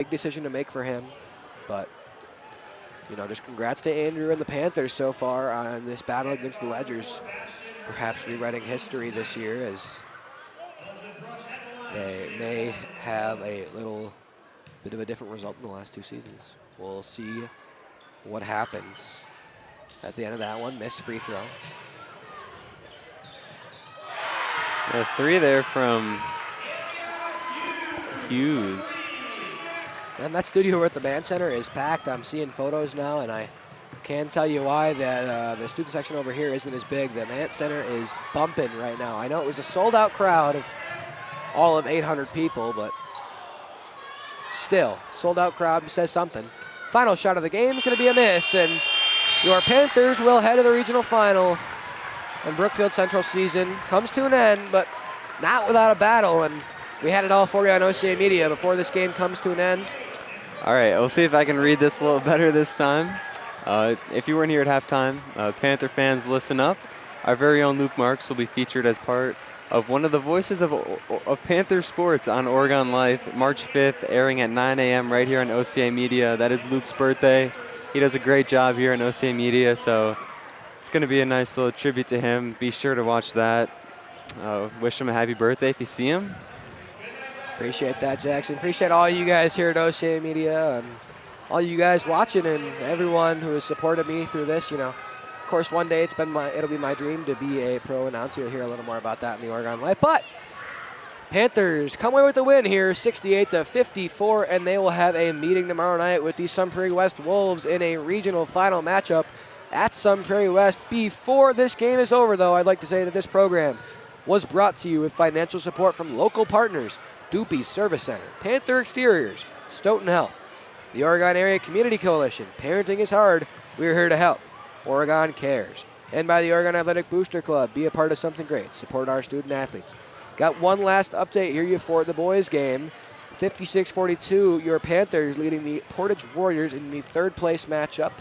big decision to make for him, but just congrats to Andrew and the Panthers so far on this battle against the Ledgers. Perhaps rewriting history this year as they may have a little bit of a different result in the last 2 seasons. We'll see what happens at the end of that one. Missed free throw. A 3 there from Hughes. And that studio at the band center is packed. I'm seeing photos now, and I can tell you why that the student section over here isn't as big. The band center is bumping right now. I know it was a sold-out crowd of all of 800 people, but still, sold-out crowd says something. Final shot of the game is going to be a miss, and your Panthers will head to the regional final. And Brookfield Central season comes to an end, but not without a battle. And we had it all for you on OCA Media before this game comes to an end. All right, we'll see if I can read this a little better this time. If you weren't here at halftime, Panther fans, listen up. Our very own Luke Marks will be featured as part of one of the voices of Panther sports on Oregon Life, March 5th, airing at 9 a.m. right here on OCA Media. That is Luke's birthday. He does a great job here on OCA Media, so it's going to be a nice little tribute to him. Be sure to watch that. Wish him a happy birthday if you see him. Appreciate that, Jackson. Appreciate all you guys here at OCA Media and all you guys watching and everyone who has supported me through this. Of course, one day it'll be my dream to be a pro announcer. You'll hear a little more about that in the Oregon Life. But Panthers come away with the win here, 68-54, and they will have a meeting tomorrow night with the Sun Prairie West Wolves in a regional final matchup at Sun Prairie West. Before this game is over, though, I'd like to say that this program was brought to you with financial support from local partners, Doopy's Service Center, Panther Exteriors, Stoughton Health, the Oregon Area Community Coalition, Parenting is Hard, we're here to help, Oregon Cares, and by the Oregon Athletic Booster Club. Be a part of something great. Support our student athletes. Got one last update here for the boys game. 56-42, your Panthers leading the Portage Warriors in the 3rd place matchup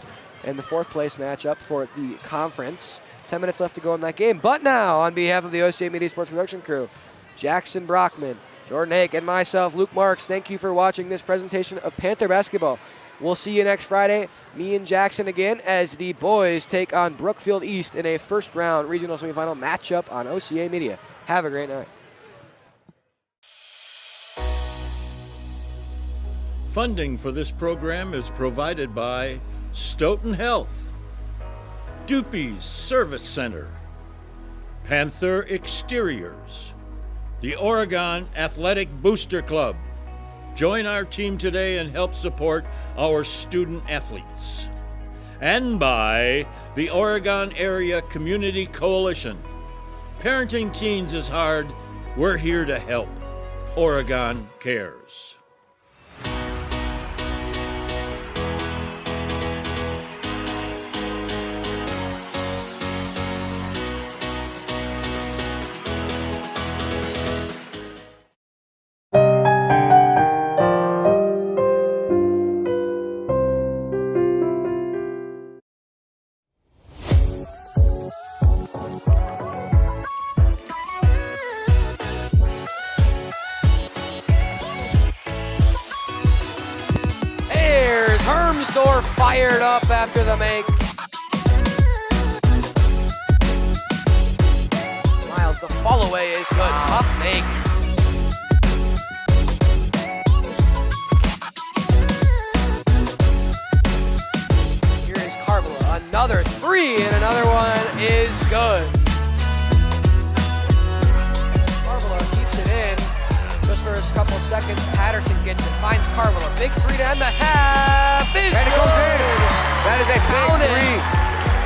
and the 4th place matchup for the conference. 10 minutes left to go in that game. But now, on behalf of the OCA Media Sports Production crew, Jackson Brockman, Jordan Hake, and myself, Luke Marks, thank you for watching this presentation of Panther basketball. We'll see you next Friday, me and Jackson again, as the boys take on Brookfield East in a first-round regional semifinal matchup on OCA Media. Have a great night. Funding for this program is provided by Stoughton Health, Doopy's Service Center, Panther Exteriors, the Oregon Athletic Booster Club. Join our team today and help support our student athletes. And by the Oregon Area Community Coalition. Parenting teens is hard. We're here to help. Oregon Cares. Fired up after the make. Miles, the fall away is good. Tough make. Here is Carvala. Another 3, and another one is good. Carvala keeps it in. Just for a couple seconds, Patterson gets it, finds Carvala. Big 3 to end the half. And it goes in. That is a big 3.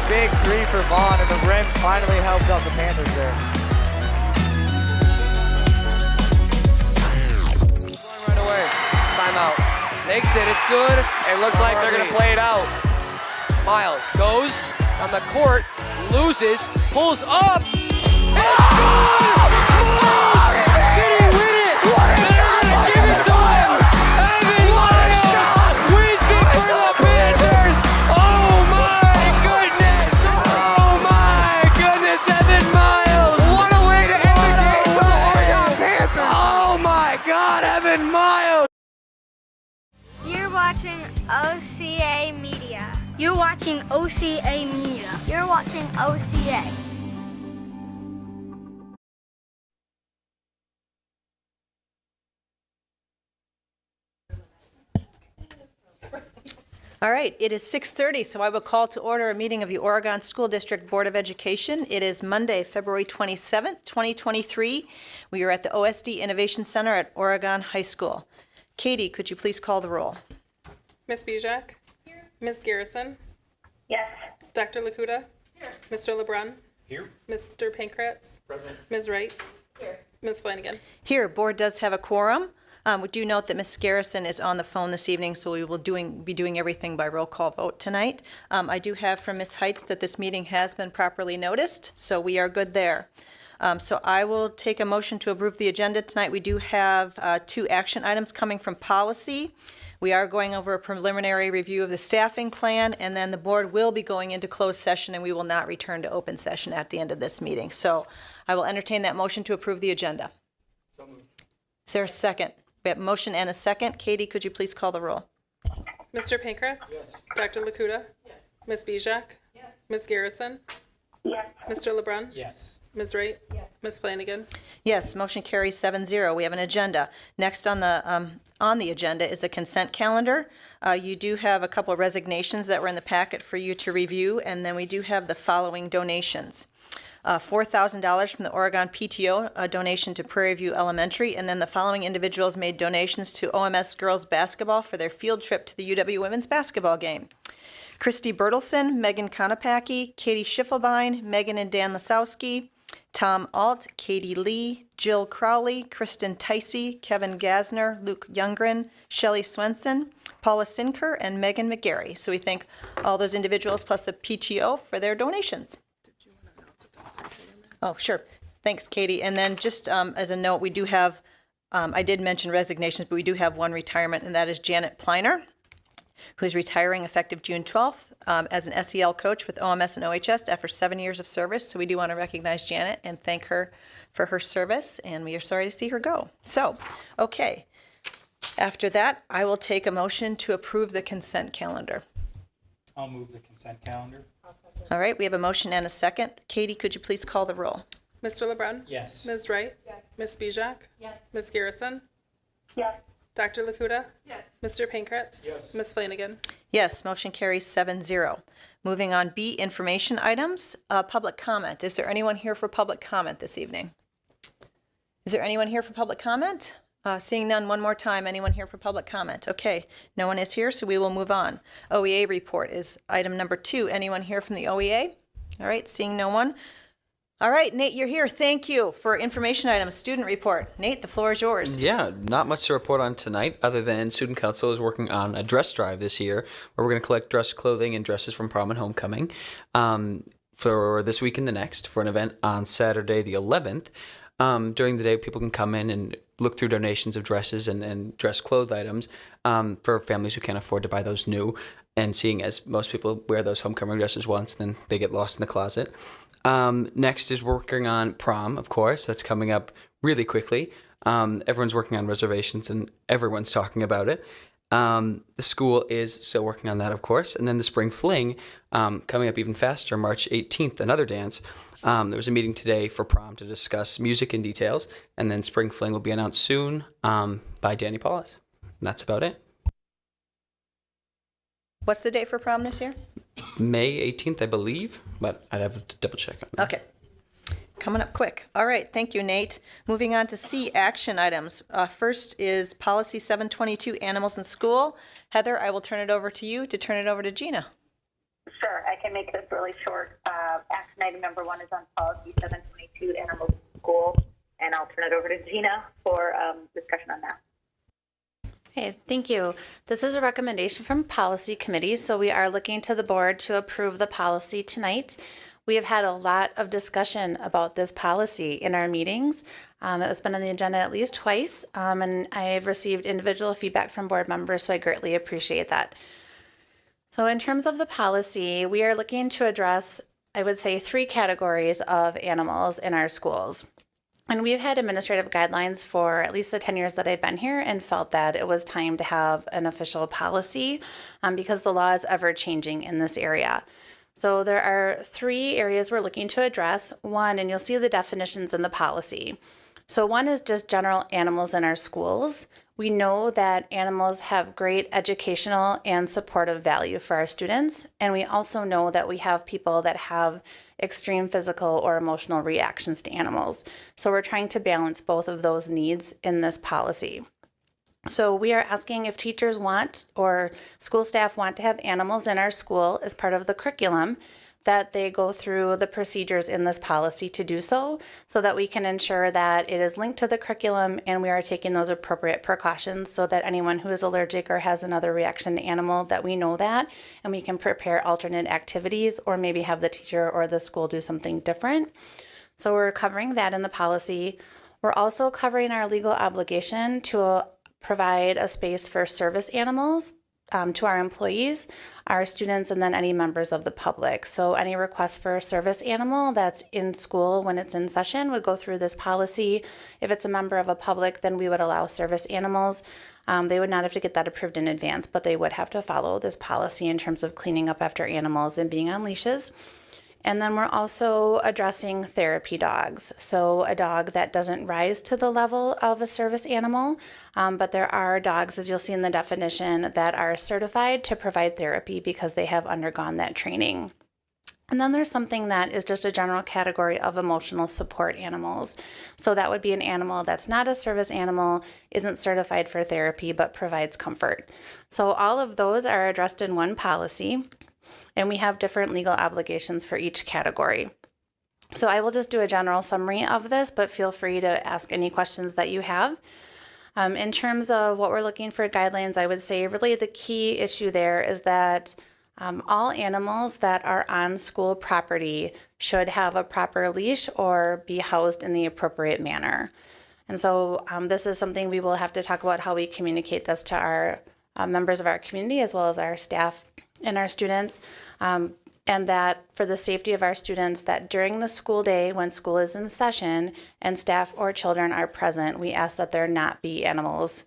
Big 3 for Vaughn, and the rim finally helps out the Panthers there. Right away. Timeout. Makes it. It's good. It looks like they're going to play it out. Miles goes on the court, loses, pulls up. It's good! watching OCA Media. You're watching OCA Media. You're watching OCA. All right, it is 6:30, so I will call to order a meeting of the Oregon School District Board of Education. It is Monday, February 27th, 2023. We are at the OSD Innovation Center at Oregon High School. Katie, could you please call the roll? Ms. Bijak? Here. Ms. Garrison? Yes. Dr. Lakuta? Here. Mr. LeBrun? Here. Mr. Pankratz? Present. Ms. Wright? Here. Ms. Flanagan? Here, board does have a quorum. We do note that Ms. Garrison is on the phone this evening, so we will be doing everything by roll call vote tonight. I do have from Ms. Heitz that this meeting has been properly noticed, so we are good there. So I will take a motion to approve the agenda tonight. We do have 2 action items coming from policy. We are going over a preliminary review of the staffing plan, and then the board will be going into closed session, and we will not return to open session at the end of this meeting. So I will entertain that motion to approve the agenda. So moved. Is there a second? We have a motion and a second. Katie, could you please call the roll? Mr. Pankratz? Yes. Dr. Lakuta? Yes. Ms. Bijak? Yes. Ms. Garrison? Yes. Mr. LeBrun? Yes. Ms. Wright? Yes. Ms. Flanagan? Yes, motion carries 7-0. We have an agenda. Next on the agenda is the consent calendar. You do have a couple of resignations that were in the packet for you to review, and then we do have the following donations. $4,000 from the Oregon PTO, a donation to Prairie View Elementary, and then the following individuals made donations to OMS girls basketball for their field trip to the UW women's basketball game. Christy Bertelson, Megan Konopacki, Katie Schiffelbein, Megan and Dan Lasowski, Tom Alt, Katie Lee, Jill Crowley, Kristen Ticey, Kevin Gasner, Luke Youngren, Shelley Swenson, Paula Sinker, and Megan McGarry. So we thank all those individuals plus the PTO for their donations. Oh, sure. Thanks, Katie. And then just as a note, we do have, I did mention resignations, but we do have one retirement, and that is Janet Pliner, who is retiring effective June 12th as an SEL coach with OMS and OHS after 7 years of service. So we do want to recognize Janet and thank her for her service, and we are sorry to see her go. So, okay. After that, I will take a motion to approve the consent calendar. I'll move the consent calendar. All right, we have a motion and a second. Katie, could you please call the roll? Mr. LeBrun? Yes. Ms. Wright? Yes. Ms. Bijak? Yes. Ms. Garrison? Yes. Dr. Lakuta? Yes. Mr. Pankratz? Yes. Ms. Flanagan? Yes, motion carries 7-0. Moving on, B, information items. Public comment. Is there anyone here for public comment this evening? Is there anyone here for public comment? Seeing none, one more time. Anyone here for public comment? Okay, no one is here, so we will move on. OEA report is item number 2. Anyone here from the OEA? All right, seeing no one. All right, Nate, you're here. Thank you for information items. Student report. Nate, the floor is yours. Yeah, not much to report on tonight other than Student Council is working on a dress drive this year where we're going to collect dress clothing and dresses from prom and homecoming for this week and the next for an event on Saturday the 11th. During the day, people can come in and look through donations of dresses and dress clothes items for families who can't afford to buy those new. And seeing as most people wear those homecoming dresses once, then they get lost in the closet. Next is working on prom, of course. That's coming up really quickly. Everyone's working on reservations and everyone's talking about it. The school is still working on that, of course. And then the spring fling coming up even faster, March 18th, another dance. There was a meeting today for prom to discuss music and details. And then spring fling will be announced soon by Danny Paulus. And that's about it. What's the date for prom this year? May 18th, I believe, but I'd have to double check on that. Okay. Coming up quick. All right. Thank you, Nate. Moving on to C, action items. First is Policy 722, Animals in School. Heather, I will turn it over to you to turn it over to Gina. Sure, I can make this really short. Action item number 1 is on Policy 722, Animals in School, and I'll turn it over to Gina for discussion on that. Hey, thank you. This is a recommendation from Policy Committee, so we are looking to the board to approve the policy tonight. We have had a lot of discussion about this policy in our meetings. It's been on the agenda at least twice, and I've received individual feedback from board members, so I greatly appreciate that. So in terms of the policy, we are looking to address, I would say, 3 categories of animals in our schools. And we've had administrative guidelines for at least the 10 years that I've been here and felt that it was time to have an official policy because the law is ever changing in this area. So there are 3 areas we're looking to address. One, and you'll see the definitions in the policy. So one is just general animals in our schools. We know that animals have great educational and supportive value for our students. And we also know that we have people that have extreme physical or emotional reactions to animals. So we're trying to balance both of those needs in this policy. So we are asking if teachers want or school staff want to have animals in our school as part of the curriculum, that they go through the procedures in this policy to do so that we can ensure that it is linked to the curriculum and we are taking those appropriate precautions so that anyone who is allergic or has another reaction to animal, that we know that, and we can prepare alternate activities or maybe have the teacher or the school do something different. So we're covering that in the policy. We're also covering our legal obligation to provide a space for service animals to our employees, our students, and then any members of the public. So any request for a service animal that's in school when it's in session would go through this policy. If it's a member of a public, then we would allow service animals. They would not have to get that approved in advance, but they would have to follow this policy in terms of cleaning up after animals and being on leashes. And then we're also addressing therapy dogs. So a dog that doesn't rise to the level of a service animal, but there are dogs, as you'll see in the definition, that are certified to provide therapy because they have undergone that training. And then there's something that is just a general category of emotional support animals. So that would be an animal that's not a service animal, isn't certified for therapy, but provides comfort. So all of those are addressed in one policy. And we have different legal obligations for each category. So I will just do a general summary of this, but feel free to ask any questions that you have. In terms of what we're looking for guidelines, I would say really the key issue there is that all animals that are on school property should have a proper leash or be housed in the appropriate manner. And so this is something we will have to talk about how we communicate this to our members of our community as well as our staff and our students, and that for the safety of our students, that during the school day when school is in session and staff or children are present, we ask that there not be animals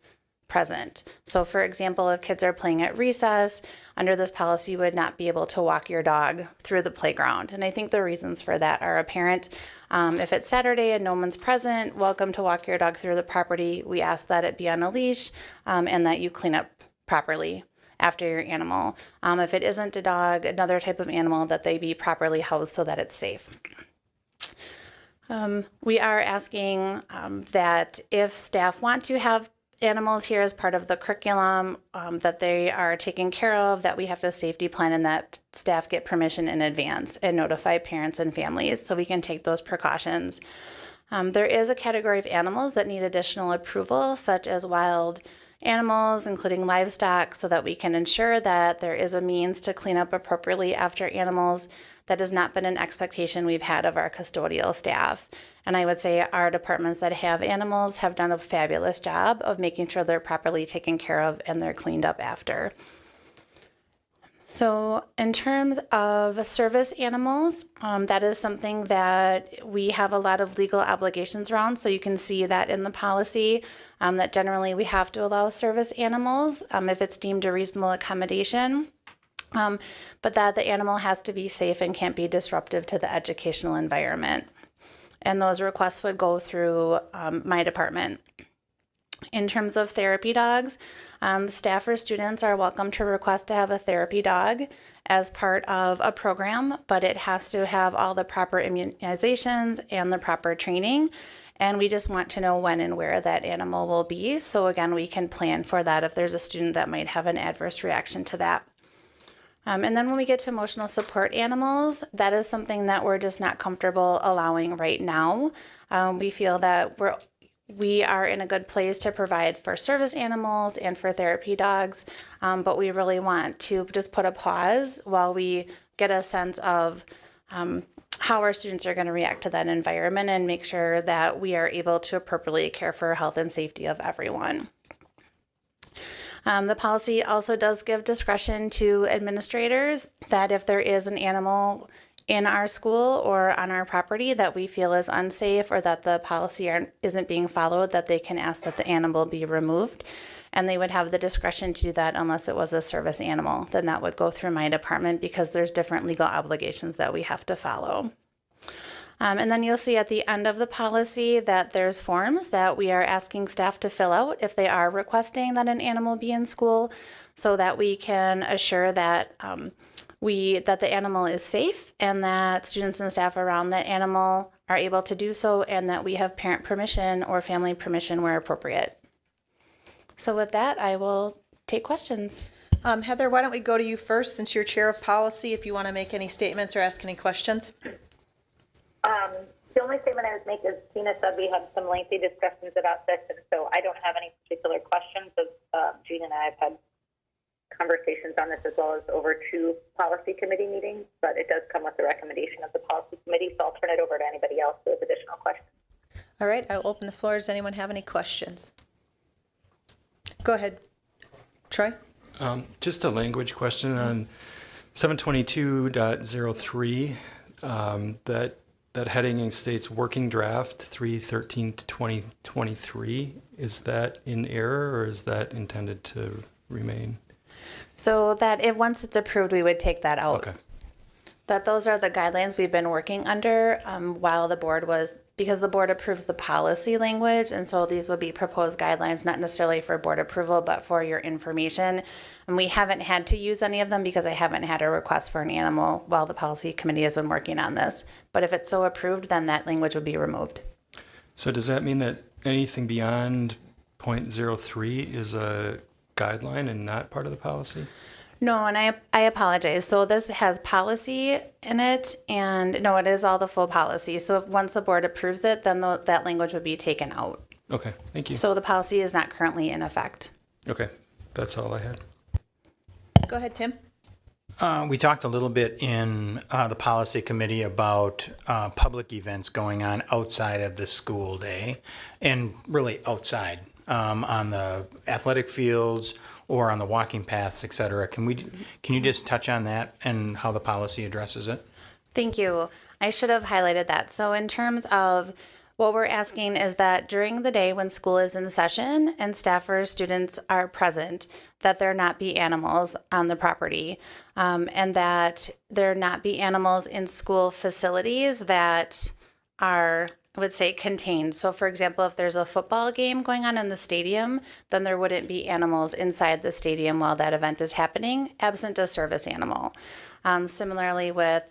present. So for example, if kids are playing at recess, under this policy you would not be able to walk your dog through the playground. And I think the reasons for that are apparent. If it's Saturday and no one's present, welcome to walk your dog through the property. We ask that it be on a leash and that you clean up properly after your animal. If it isn't a dog, another type of animal, that they be properly housed so that it's safe. We are asking that if staff want to have animals here as part of the curriculum, that they are taken care of, that we have a safety plan, and that staff get permission in advance and notify parents and families so we can take those precautions. There is a category of animals that need additional approval, such as wild animals, including livestock, so that we can ensure that there is a means to clean up appropriately after animals. That has not been an expectation we've had of our custodial staff. And I would say our departments that have animals have done a fabulous job of making sure they're properly taken care of and they're cleaned up after. So in terms of service animals, that is something that we have a lot of legal obligations around. So you can see that in the policy that generally we have to allow service animals if it's deemed a reasonable accommodation, but that the animal has to be safe and can't be disruptive to the educational environment. And those requests would go through my department. In terms of therapy dogs, staff or students are welcome to request to have a therapy dog as part of a program, but it has to have all the proper immunizations and the proper training. And we just want to know when and where that animal will be. So again, we can plan for that if there's a student that might have an adverse reaction to that. And then when we get to emotional support animals, that is something that we're just not comfortable allowing right now. We feel that we are in a good place to provide for service animals and for therapy dogs, but we really want to just put a pause while we get a sense of how our students are going to react to that environment and make sure that we are able to appropriately care for health and safety of everyone. The policy also does give discretion to administrators that if there is an animal in our school or on our property that we feel is unsafe or that the policy isn't being followed, that they can ask that the animal be removed. And they would have the discretion to do that unless it was a service animal. Then that would go through my department because there's different legal obligations that we have to follow. And then you'll see at the end of the policy that there's forms that we are asking staff to fill out if they are requesting that an animal be in school, so that we can assure that that the animal is safe and that students and staff around that animal are able to do so, and that we have parent permission or family permission where appropriate. So with that, I will take questions. Heather, why don't we go to you first, since you're chair of policy, if you want to make any statements or ask any questions. The only statement I would make is Tina said we had some lengthy discussions about this, and so I don't have any particular questions. Gina and I have had conversations on this as well as over 2 policy committee meetings, but it does come with the recommendation of the policy committee, so I'll turn it over to anybody else with additional questions. All right, I'll open the floor. Does anyone have any questions? Go ahead. Troy? Just a language question on 722.03. That heading states working draft 3/13/2023. Is that in error, or is that intended to remain? So that once it's approved, we would take that out. Okay. That those are the guidelines we've been working under while the board because the board approves the policy language, and so these would be proposed guidelines, not necessarily for board approval, but for your information. And we haven't had to use any of them because I haven't had a request for an animal while the policy committee has been working on this. But if it's so approved, then that language would be removed. So does that mean that anything beyond 0.03 is a guideline and not part of the policy? No, and I apologize. So this has policy in it, and no, it is all the full policy. So once the board approves it, then that language would be taken out. Okay, thank you. So the policy is not currently in effect. Okay, that's all I had. Go ahead, Tim. We talked a little bit in the policy committee about public events going on outside of the school day, and really outside on the athletic fields or on the walking paths, et cetera. Can you just touch on that and how the policy addresses it? Thank you. I should have highlighted that. So in terms of what we're asking is that during the day when school is in session and staff or students are present, that there not be animals on the property, and that there not be animals in school facilities that are, I would say, contained. So for example, if there's a football game going on in the stadium, then there wouldn't be animals inside the stadium while that event is happening, absent a service animal. Similarly with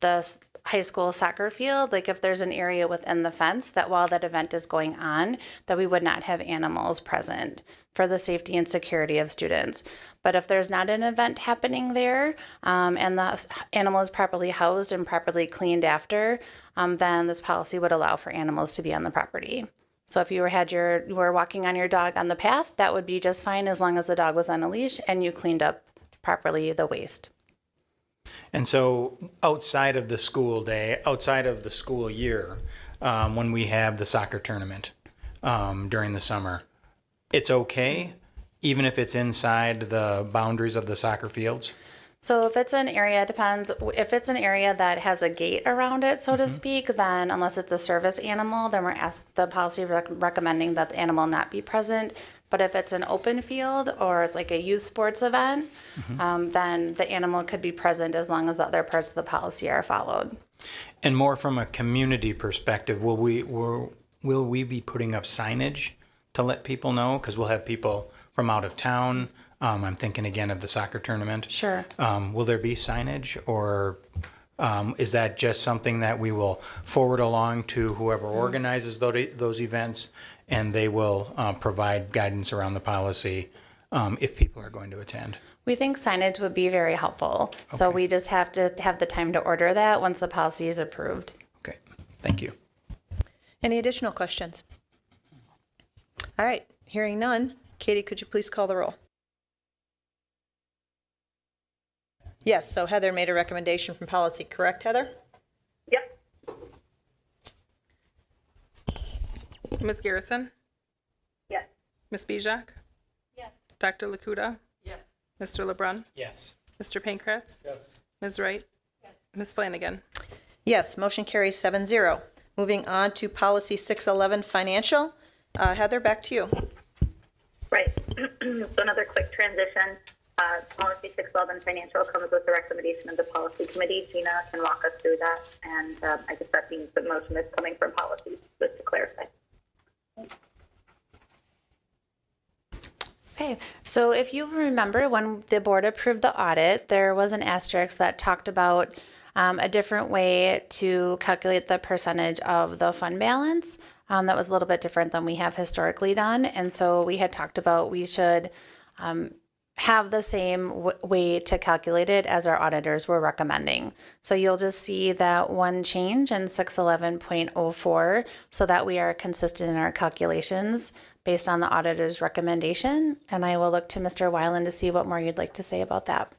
the high school soccer field, like if there's an area within the fence that while that event is going on, that we would not have animals present for the safety and security of students. But if there's not an event happening there and the animal is properly housed and properly cleaned after, then this policy would allow for animals to be on the property. So if you were walking on your dog on the path, that would be just fine as long as the dog was on a leash and you cleaned up properly the waste. And so outside of the school day, outside of the school year, when we have the soccer tournament during the summer, it's okay, even if it's inside the boundaries of the soccer fields? So if it's an area, depends. If it's an area that has a gate around it, so to speak, then unless it's a service animal, then we're the policy recommending that the animal not be present. But if it's an open field or it's like a youth sports event, then the animal could be present as long as the other parts of the policy are followed. And more from a community perspective, will we be putting up signage to let people know? Because we'll have people from out of town. I'm thinking again of the soccer tournament. Sure. Will there be signage, or is that just something that we will forward along to whoever organizes those events, and they will provide guidance around the policy if people are going to attend? We think signage would be very helpful. Okay. So we just have to have the time to order that once the policy is approved. Okay, thank you. Any additional questions? All right, hearing none. Katie, could you please call the roll? Yes, so Heather made a recommendation from policy, correct, Heather? Yep. Ms. Garrison? Yes. Ms. Bijak? Yes. Dr. Lakuta? Yes. Mr. LeBrun? Yes. Mr. Pankratz? Yes. Ms. Wright? Yes. Ms. Flanagan. Yes, motion carries 7-0. Moving on to policy 611, financial. Heather, back to you. Right. So another quick transition. Policy 611 financial comes with the recommendation of the policy committee. Gina can walk us through that. And I guess that means the motion is coming from policies, just to clarify. Okay, so if you remember when the board approved the audit, there was an asterisk that talked about a different way to calculate the percentage of the fund balance. That was a little bit different than we have historically done. And so we had talked about we should have the same way to calculate it as our auditors were recommending. So you'll just see that one change in 611.04 so that we are consistent in our calculations based on the auditor's recommendation. And I will look to Mr. Weiland to see what more you'd like to say about that.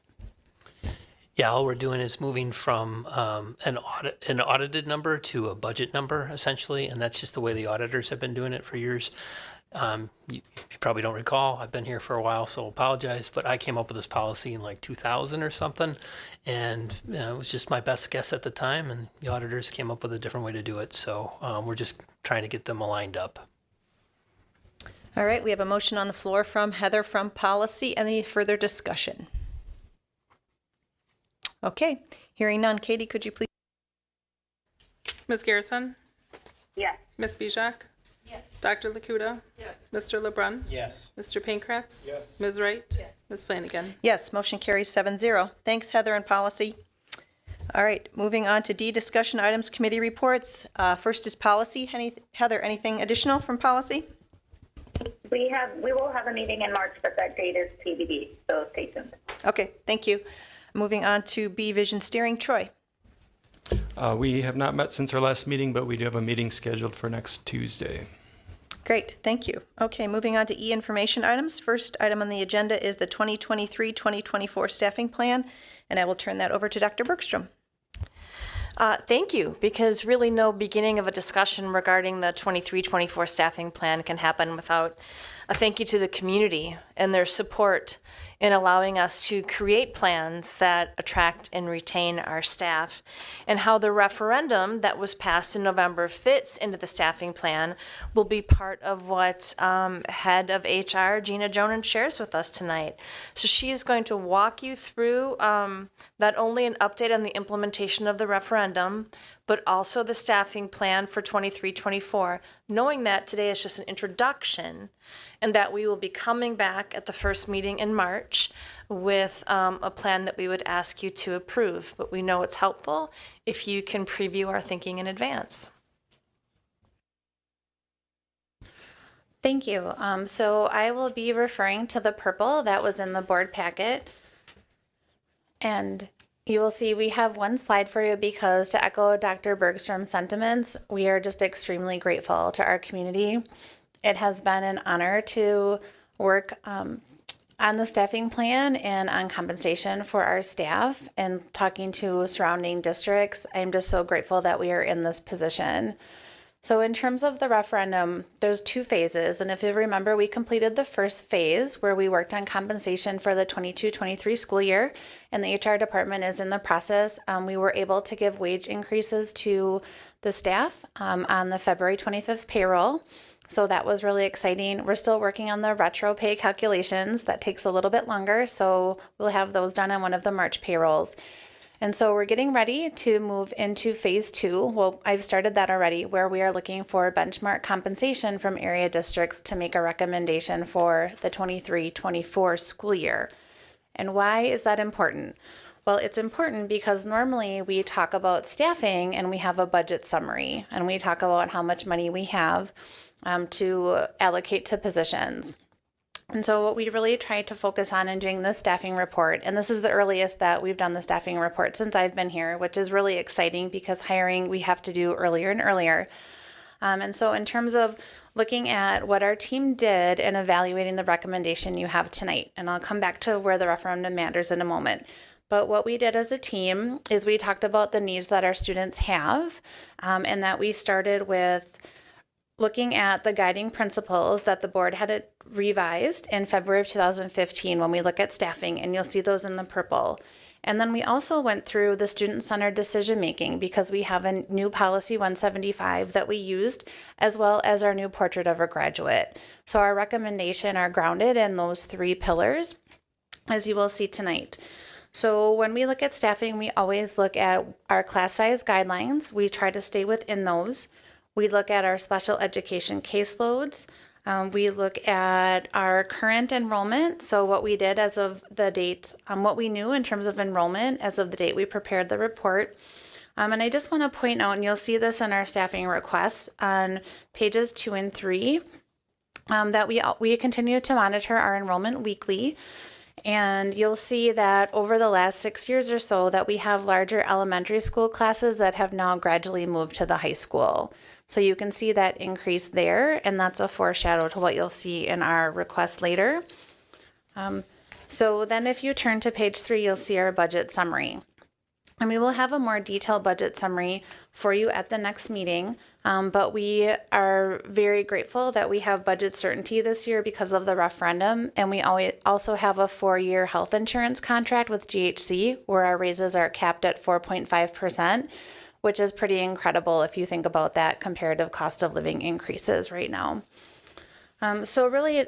Yeah, all we're doing is moving from an audited number to a budget number, essentially, and that's just the way the auditors have been doing it for years. You probably don't recall, I've been here for a while, so apologize, but I came up with this policy in like 2000 or something, and it was just my best guess at the time, and the auditors came up with a different way to do it, so we're just trying to get them aligned up. All right, we have a motion on the floor from Heather from policy. Any further discussion? Okay, hearing none. Katie, could you please? Ms. Garrison? Yes. Ms. Bijak? Yes. Dr. Lakuta? Yes. Mr. LeBrun? Yes. Mr. Pankratz? Yes. Ms. Wright? Yes. Ms. Flanagan? Yes, motion carries 7-0. Thanks, Heather, and policy. All right, moving on to D, discussion items, committee reports. First is policy. Heather, anything additional from policy? We will have a meeting in March, but that date is TBD, so stay tuned. Okay, thank you. Moving on to B, vision steering. Troy. We have not met since our last meeting, but we do have a meeting scheduled for next Tuesday. Great, thank you. Okay, moving on to E, information items. First item on the agenda is the 2023-2024 staffing plan, and I will turn that over to Dr. Bergstrom. Thank you, because really no beginning of a discussion regarding the 23-24 staffing plan can happen without a thank you to the community and their support in allowing us to create plans that attract and retain our staff, and how the referendum that was passed in November fits into the staffing plan will be part of what head of HR, Gina Jonan, shares with us tonight. So she is going to walk you through not only an update on the implementation of the referendum, but also the staffing plan for 23-24, knowing that today is just an introduction and that we will be coming back at the first meeting in March with a plan that we would ask you to approve. But we know it's helpful if you can preview our thinking in advance. Thank you. So I will be referring to the purple that was in the board packet. And you will see we have one slide for you because, to echo Dr. Bergstrom's sentiments, we are just extremely grateful to our community. It has been an honor to work on the staffing plan and on compensation for our staff, and talking to surrounding districts. I'm just so grateful that we are in this position. So in terms of the referendum, there's two phases. And if you remember, we completed the first phase where we worked on compensation for the 22-23 school year, and the HR department is in the process. We were able to give wage increases to the staff on the February 25th payroll. So that was really exciting. We're still working on the retro pay calculations. That takes a little bit longer. So we'll have those done on one of the March payrolls. And so we're getting ready to move into phase 2. Well, I've started that already, where we are looking for benchmark compensation from area districts to make a recommendation for the 23-24 school year. And why is that important? Well, it's important because normally we talk about staffing and we have a budget summary, and we talk about how much money we have to allocate to positions. And so what we really tried to focus on in doing the staffing report, and this is the earliest that we've done the staffing report since I've been here, which is really exciting because hiring we have to do earlier and earlier. And so in terms of looking at what our team did and evaluating the recommendation you have tonight, and I'll come back to where the referendum matters in a moment. But what we did as a team is we talked about the needs that our students have, and that we started with looking at the guiding principles that the board had revised in February of 2015 when we look at staffing, and you'll see those in the purple. And then we also went through the student-centered decision-making because we have a new policy 175 that we used, as well as our new portrait of a graduate. So our recommendation are grounded in those 3 pillars, as you will see tonight. So when we look at staffing, we always look at our class size guidelines. We try to stay within those. We look at our special education caseloads. We look at our current enrollment, so what we did as of the date, what we knew in terms of enrollment as of the date we prepared the report. And I just want to point out, and you'll see this in our staffing requests on pages 2 and 3, that we continue to monitor our enrollment weekly. And you'll see that over the last 6 years or so that we have larger elementary school classes that have now gradually moved to the high school. So you can see that increase there, and that's a foreshadow to what you'll see in our request later. So then if you turn to page 3, you'll see our budget summary. And we will have a more detailed budget summary for you at the next meeting. But we are very grateful that we have budget certainty this year because of the referendum. And we also have a 4-year health insurance contract with GHC where our raises are capped at 4.5%, which is pretty incredible if you think about that comparative cost of living increases right now. So really,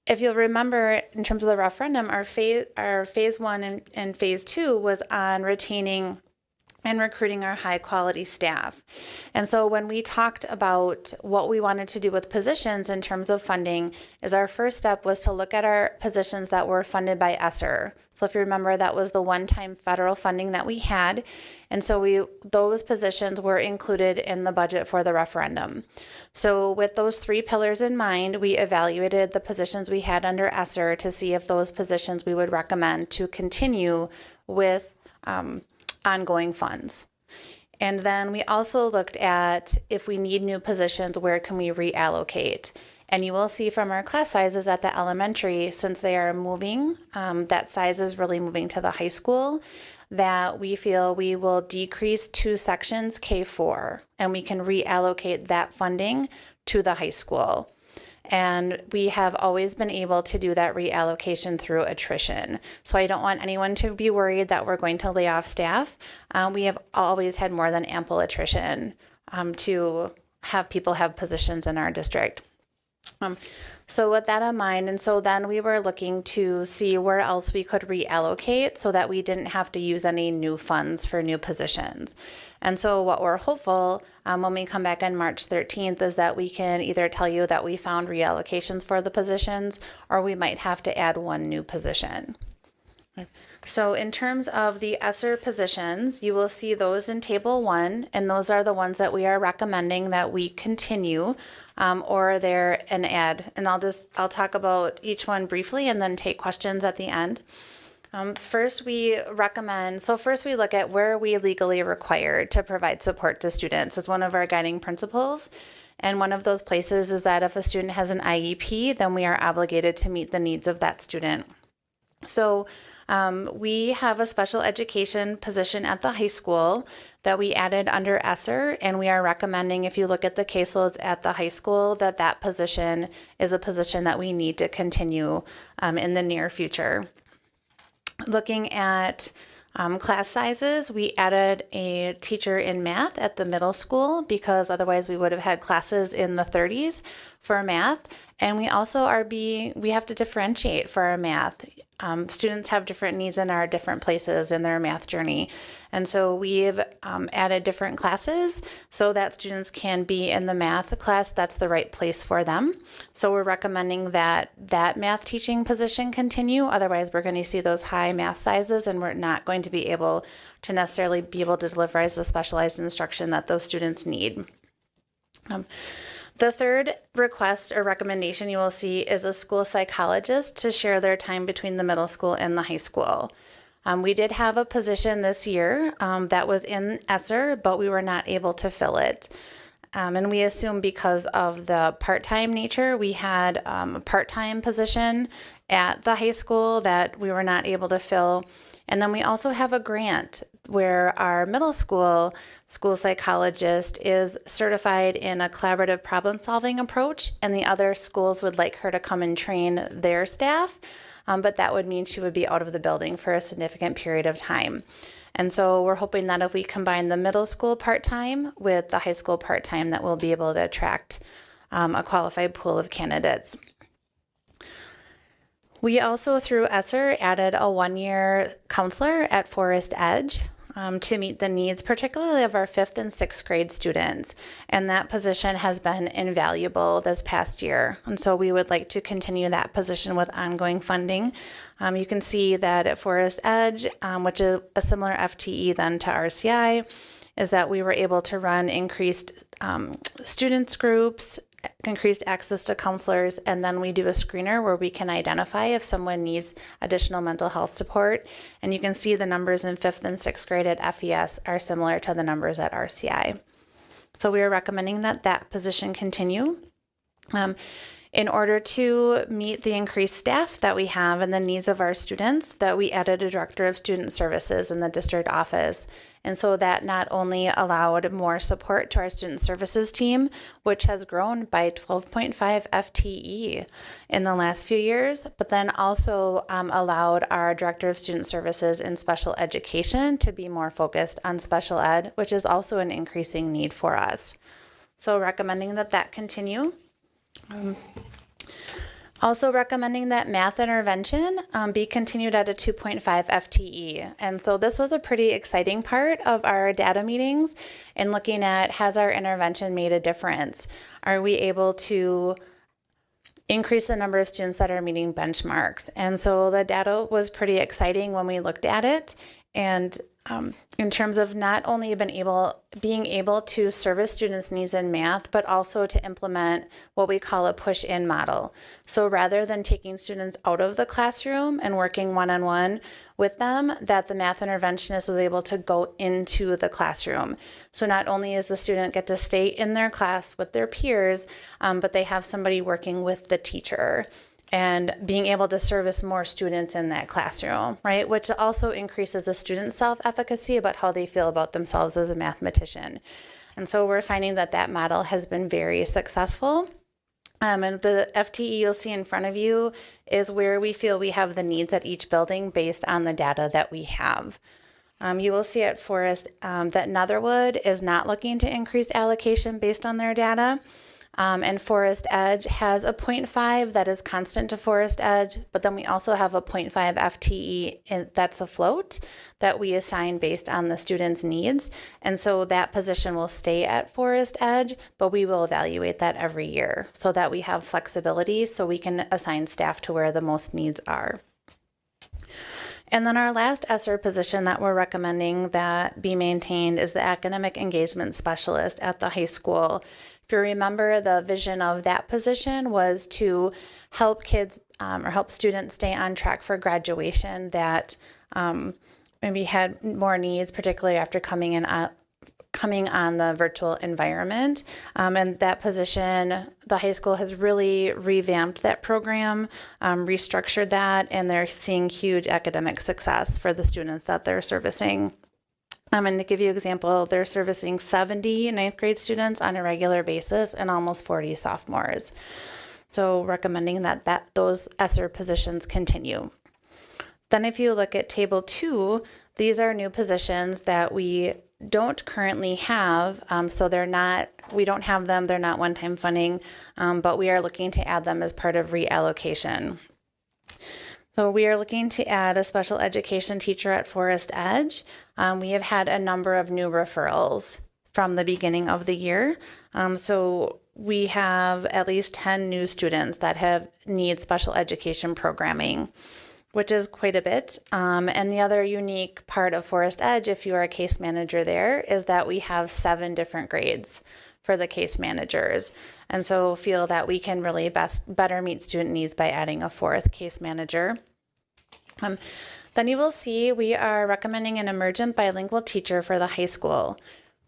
if you'll remember, in terms of the referendum, our phase 1 and phase 2 was on retaining and recruiting our high quality staff. And so when we talked about what we wanted to do with positions in terms of funding, is our first step was to look at our positions that were funded by ESSER. So if you remember, that was the one-time federal funding that we had. And so those positions were included in the budget for the referendum. So with those 3 pillars in mind, we evaluated the positions we had under ESSER to see if those positions we would recommend to continue with ongoing funds. And then we also looked at if we need new positions, where can we reallocate? And you will see from our class sizes at the elementary, since they are moving, that size is really moving to the high school, that we feel we will decrease 2 sections K4, and we can reallocate that funding to the high school. And we have always been able to do that reallocation through attrition. So I don't want anyone to be worried that we're going to lay off staff. We have always had more than ample attrition to have people have positions in our district. So with that in mind, and so then we were looking to see where else we could reallocate so that we didn't have to use any new funds for new positions. And so what we're hopeful when we come back on March 13th is that we can either tell you that we found reallocations for the positions, or we might have to add 1 new position. So in terms of the ESSER positions, you will see those in table 1, and those are the ones that we are recommending that we continue, or they're an add. And I'll talk about each one briefly and then take questions at the end. First we look at where are we legally required to provide support to students as one of our guiding principles. And one of those places is that if a student has an IEP, then we are obligated to meet the needs of that student. So we have a special education position at the high school that we added under ESSER, and we are recommending, if you look at the caseloads at the high school, that position is a position that we need to continue in the near future. Looking at class sizes, we added a teacher in math at the middle school because otherwise we would have had classes in the 30s for math. And we also we have to differentiate for our math. Students have different needs in our different places in their math journey. And so we've added different classes so that students can be in the math class that's the right place for them. So we're recommending that math teaching position continue. Otherwise, we're going to see those high math sizes and we're not going to be able to necessarily be able to deliver as the specialized instruction that those students need. The third request or recommendation you will see is a school psychologist to share their time between the middle school and the high school. We did have a position this year that was in ESSER, but we were not able to fill it. And we assume because of the part-time nature, we had a part-time position at the high school that we were not able to fill. And then we also have a grant where our middle school psychologist is certified in a collaborative problem solving approach, and the other schools would like her to come and train their staff, but that would mean she would be out of the building for a significant period of time. And so we're hoping that if we combine the middle school part-time with the high school part-time, that we'll be able to attract a qualified pool of candidates. We also, through ESSER, added a one-year counselor at Forest Edge to meet the needs, particularly of our 5th and 6th grade students. And that position has been invaluable this past year. And so we would like to continue that position with ongoing funding. You can see that at Forest Edge, which is a similar FTE then to RCI, is that we were able to run increased students groups, increased access to counselors, and then we do a screener where we can identify if someone needs additional mental health support. And you can see the numbers in 5th and 6th grade at FES are similar to the numbers at RCI. So we are recommending that that position continue. In order to meet the increased staff that we have and the needs of our students, that we added a director of student services in the district office. And so that not only allowed more support to our student services team, which has grown by 12.5 FTE in the last few years, but then also allowed our director of student services in special education to be more focused on special ed, which is also an increasing need for us. So recommending that that continue. Also recommending that math intervention be continued at a 2.5 FTE. And so this was a pretty exciting part of our data meetings in looking at, has our intervention made a difference? Are we able to increase the number of students that are meeting benchmarks? And so the data was pretty exciting when we looked at it. And in terms of not only being able to service students' needs in math, but also to implement what we call a push-in model. So rather than taking students out of the classroom and working one-on-one with them, that the math interventionist was able to go into the classroom. So not only is the student get to stay in their class with their peers, but they have somebody working with the teacher and being able to service more students in that classroom, right? Which also increases the student's self-efficacy about how they feel about themselves as a mathematician. And so we're finding that that model has been very successful. And the FTE you'll see in front of you is where we feel we have the needs at each building based on the data that we have. You will see at Forest that Netherwood is not looking to increase allocation based on their data. And Forest Edge has a 0.5 that is constant to Forest Edge, but then we also have a 0.5 FTE that's a float that we assign based on the student's needs. And so that position will stay at Forest Edge, but we will evaluate that every year so that we have flexibility so we can assign staff to where the most needs are. And then our last ESSER position that we're recommending that be maintained is the academic engagement specialist at the high school. If you remember, the vision of that position was to help kids or help students stay on track for graduation that maybe had more needs, particularly after coming on the virtual environment. And that position, the high school has really revamped that program, restructured that, and they're seeing huge academic success for the students that they're servicing. And to give you an example, they're servicing 70 ninth grade students on a regular basis and almost 40 sophomores. So recommending that those ESSER positions continue. Then if you look at table 2, these are new positions that we don't currently have. So we don't have them, they're not one-time funding, but we are looking to add them as part of reallocation. So we are looking to add a special education teacher at Forest Edge. We have had a number of new referrals from the beginning of the year. So we have at least 10 new students that need special education programming, which is quite a bit. And the other unique part of Forest Edge, if you are a case manager there, is that we have 7 different grades for the case managers. And so feel that we can really better meet student needs by adding a 4th case manager. Then you will see we are recommending an emergent bilingual teacher for the high school.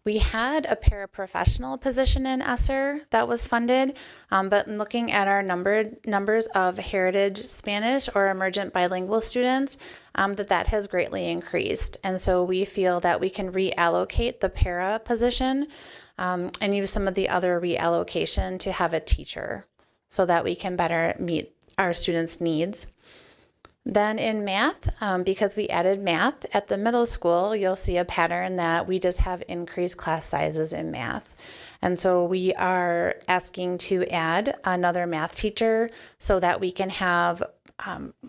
We had a paraprofessional position in ESSER that was funded, but in looking at our numbers of Heritage Spanish or emergent bilingual students, that has greatly increased. And so we feel that we can reallocate the para position and use some of the other reallocation to have a teacher so that we can better meet our students' needs. Then in math, because we added math at the middle school, you'll see a pattern that we just have increased class sizes in math. And so we are asking to add another math teacher so that we can have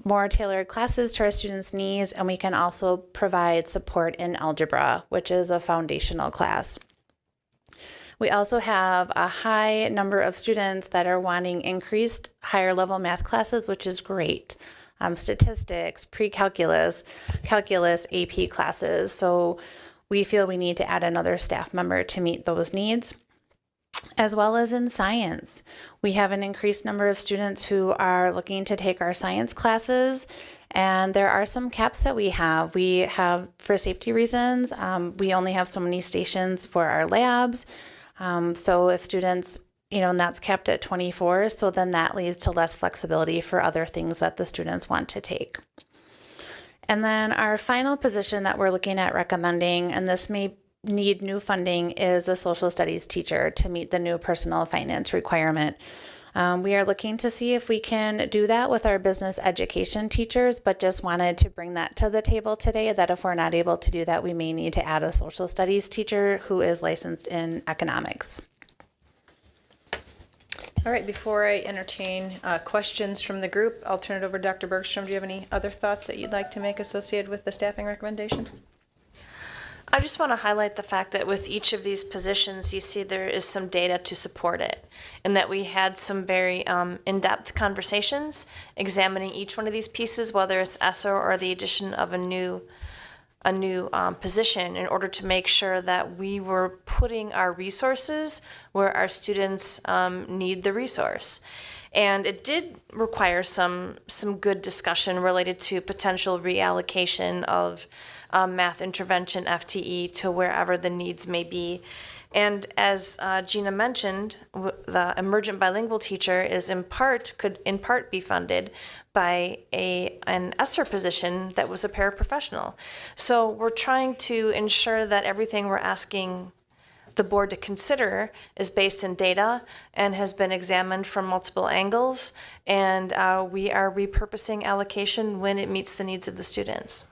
more tailored classes to our students' needs, and we can also provide support in algebra, which is a foundational class. We also have a high number of students that are wanting increased higher level math classes, which is great. Statistics, pre-calculus, calculus, AP classes. So we feel we need to add another staff member to meet those needs. As well as in science. We have an increased number of students who are looking to take our science classes, and there are some caps that we have. We have, for safety reasons, we only have so many stations for our labs. So if students, and that's capped at 24, so then that leaves to less flexibility for other things that the students want to take. And then our final position that we're looking at recommending, and this may need new funding, is a social studies teacher to meet the new personal finance requirement. We are looking to see if we can do that with our business education teachers, but just wanted to bring that to the table today, that if we're not able to do that, we may need to add a social studies teacher who is licensed in economics. All right, before I entertain questions from the group, I'll turn it over to Dr. Bergstrom. Do you have any other thoughts that you'd like to make associated with the staffing recommendation? I just want to highlight the fact that with each of these positions, you see there is some data to support it, and that we had some very in-depth conversations examining each one of these pieces, whether it's ESSER or the addition of a new position, in order to make sure that we were putting our resources where our students need the resource. And it did require some good discussion related to potential reallocation of math intervention FTE to wherever the needs may be. And as Gina mentioned, the emergent bilingual teacher could in part be funded by an ESSER position that was a paraprofessional. So we're trying to ensure that everything we're asking the board to consider is based in data and has been examined from multiple angles, and we are repurposing allocation when it meets the needs of the students.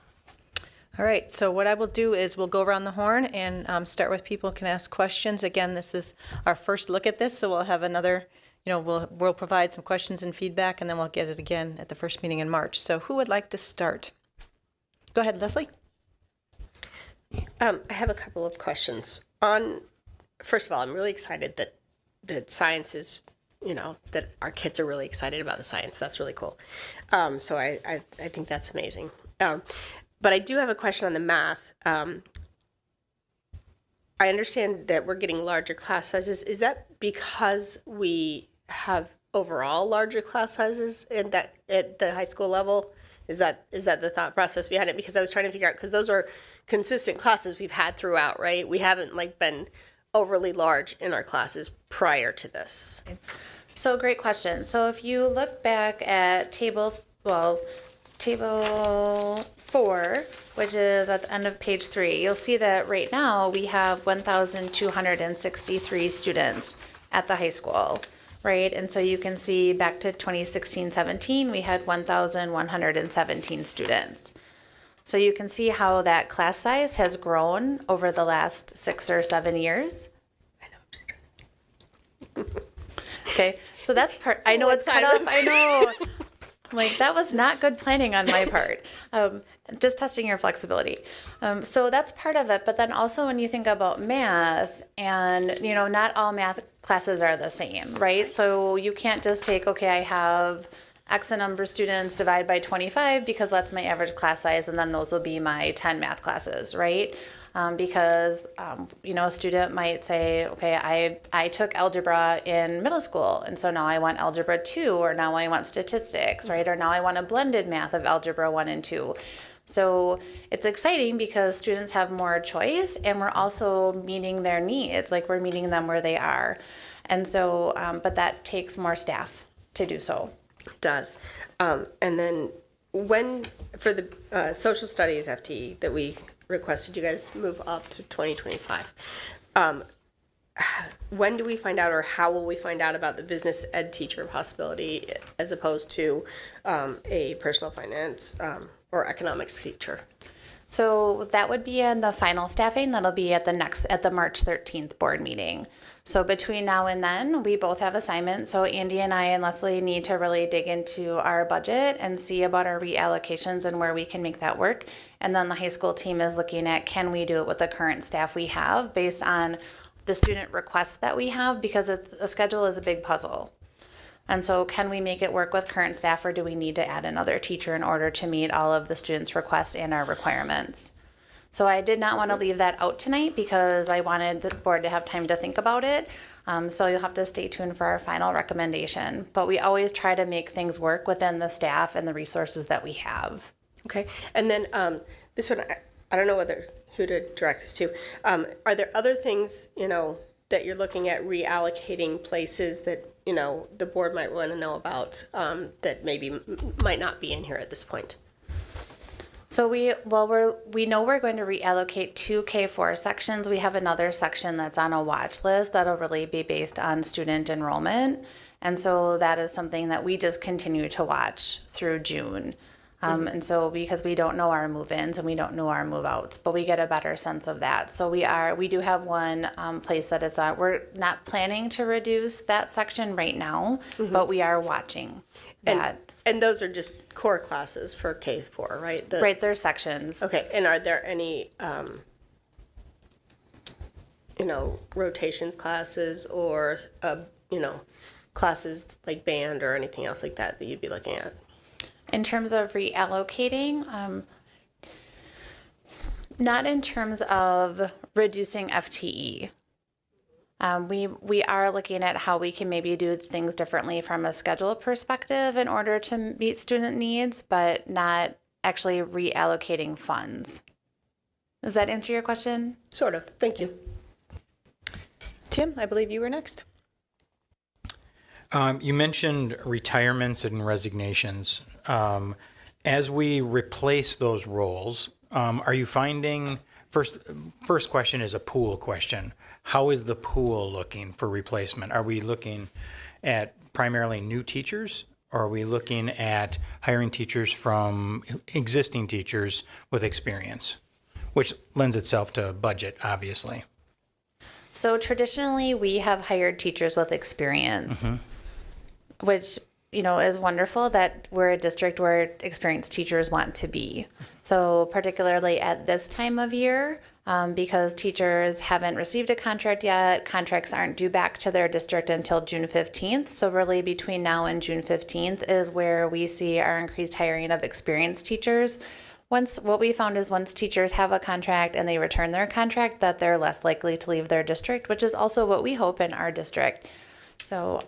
All right, so what I will do is we'll go around the horn and start with people who can ask questions. Again, this is our first look at this, so we'll have another, we'll provide some questions and feedback, and then we'll get it again at the first meeting in March. So who would like to start? Go ahead, Leslie. I have a couple of questions. First of all, I'm really excited that science is, that our kids are really excited about the science. That's really cool. So I think that's amazing. But I do have a question on the math. I understand that we're getting larger class sizes. Is that because we have overall larger class sizes at the high school level? Is that the thought process behind it? Because I was trying to figure out, because those are consistent classes we've had throughout, right? We haven't been overly large in our classes prior to this. So great question. So if you look back at table 4, which is at the end of page 3, you'll see that right now we have 1,263 students at the high school, right? And so you can see back to 2016-17, we had 1,117 students. So you can see how that class size has grown over the last 6 or 7 years. Okay, so that's part. I know it's cut off. I know. That was not good planning on my part. Just testing your flexibility. So that's part of it. But then also when you think about math, and not all math classes are the same, right? So you can't just take, okay, I have X number of students divide by 25 because that's my average class size, and then those will be my 10 math classes, right? because a student might say, okay, I took algebra in middle school, and so now I want algebra 2, or now I want statistics, right? Or now I want a blended math of algebra 1 and 2. So it's exciting because students have more choice, and we're also meeting their needs, like we're meeting them where they are. And so, but that takes more staff to do so. It does. And then when, for the social studies FTE that we requested you guys move up to 2025, when do we find out, or how will we find out about the business ed teacher possibility as opposed to a personal finance or economics teacher? So that would be in the final staffing. That'll be at the March 13th board meeting. So between now and then, we both have assignments. So Andy and I and Leslie need to really dig into our budget and see about our reallocations and where we can make that work. And then the high school team is looking at, can we do it with the current staff we have based on the student requests that we have, because a schedule is a big puzzle. And so can we make it work with current staff, or do we need to add another teacher in order to meet all of the students' requests and our requirements? So I did not want to leave that out tonight because I wanted the board to have time to think about it. So you'll have to stay tuned for our final recommendation. But we always try to make things work within the staff and the resources that we have. Okay. And then this one, I don't know who to direct this to. Are there other things, that you're looking at reallocating places that, the board might want to know about that maybe might not be in here at this point? So we know we're going to reallocate 2 K4 sections. We have another section that's on a watch list that'll really be based on student enrollment. And so that is something that we just continue to watch through June. And so because we don't know our move-ins and we don't know our move-outs, but we get a better sense of that. So we do have one place that it's on. We're not planning to reduce that section right now, but we are watching that. And those are just core classes for K4, right? Right, they're sections. Okay, and are there any, rotations classes or, classes like band or anything else like that you'd be looking at? In terms of reallocating, not in terms of reducing FTE. We are looking at how we can maybe do things differently from a schedule perspective in order to meet student needs, but not actually reallocating funds. Does that answer your question? Sort of. Thank you. Tim, I believe you were next. You mentioned retirements and resignations. As we replace those roles, are you finding, first question is a pool question. How is the pool looking for replacement? Are we looking at primarily new teachers, or are we looking at hiring teachers from existing teachers with experience, which lends itself to budget, obviously? So traditionally, we have hired teachers with experience, which is wonderful that we're a district where experienced teachers want to be. So particularly at this time of year, because teachers haven't received a contract yet, contracts aren't due back to their district until June 15th. So really between now and June 15th is where we see our increased hiring of experienced teachers. What we found is once teachers have a contract and they return their contract, that they're less likely to leave their district, which is also what we hope in our district. So,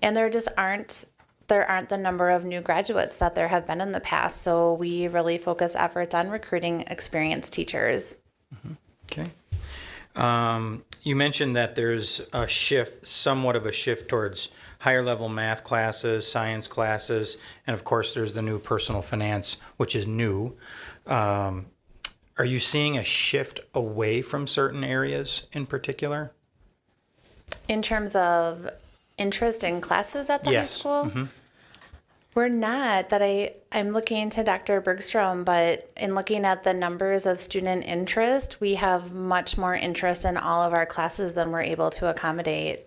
and there aren't the number of new graduates that there have been in the past. So we really focus efforts on recruiting experienced teachers. Okay. You mentioned that there's somewhat of a shift towards higher level math classes, science classes, and of course there's the new personal finance, which is new. Are you seeing a shift away from certain areas in particular? In terms of interest in classes at the high school? We're not. I'm looking to Dr. Bergstrom, but in looking at the numbers of student interest, we have much more interest in all of our classes than we're able to accommodate.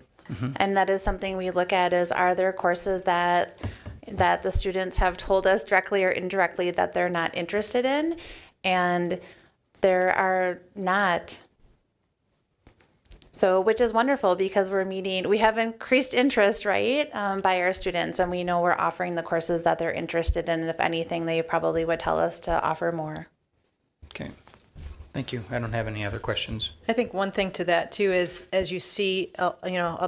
And that is something we look at is, are there courses that the students have told us directly or indirectly that they're not interested in? And there are not. So, which is wonderful because we have increased interest, right, by our students, and we know we're offering the courses that they're interested in. And if anything, they probably would tell us to offer more. Okay. Thank you. I don't have any other questions. I think one thing to that too is, as you see,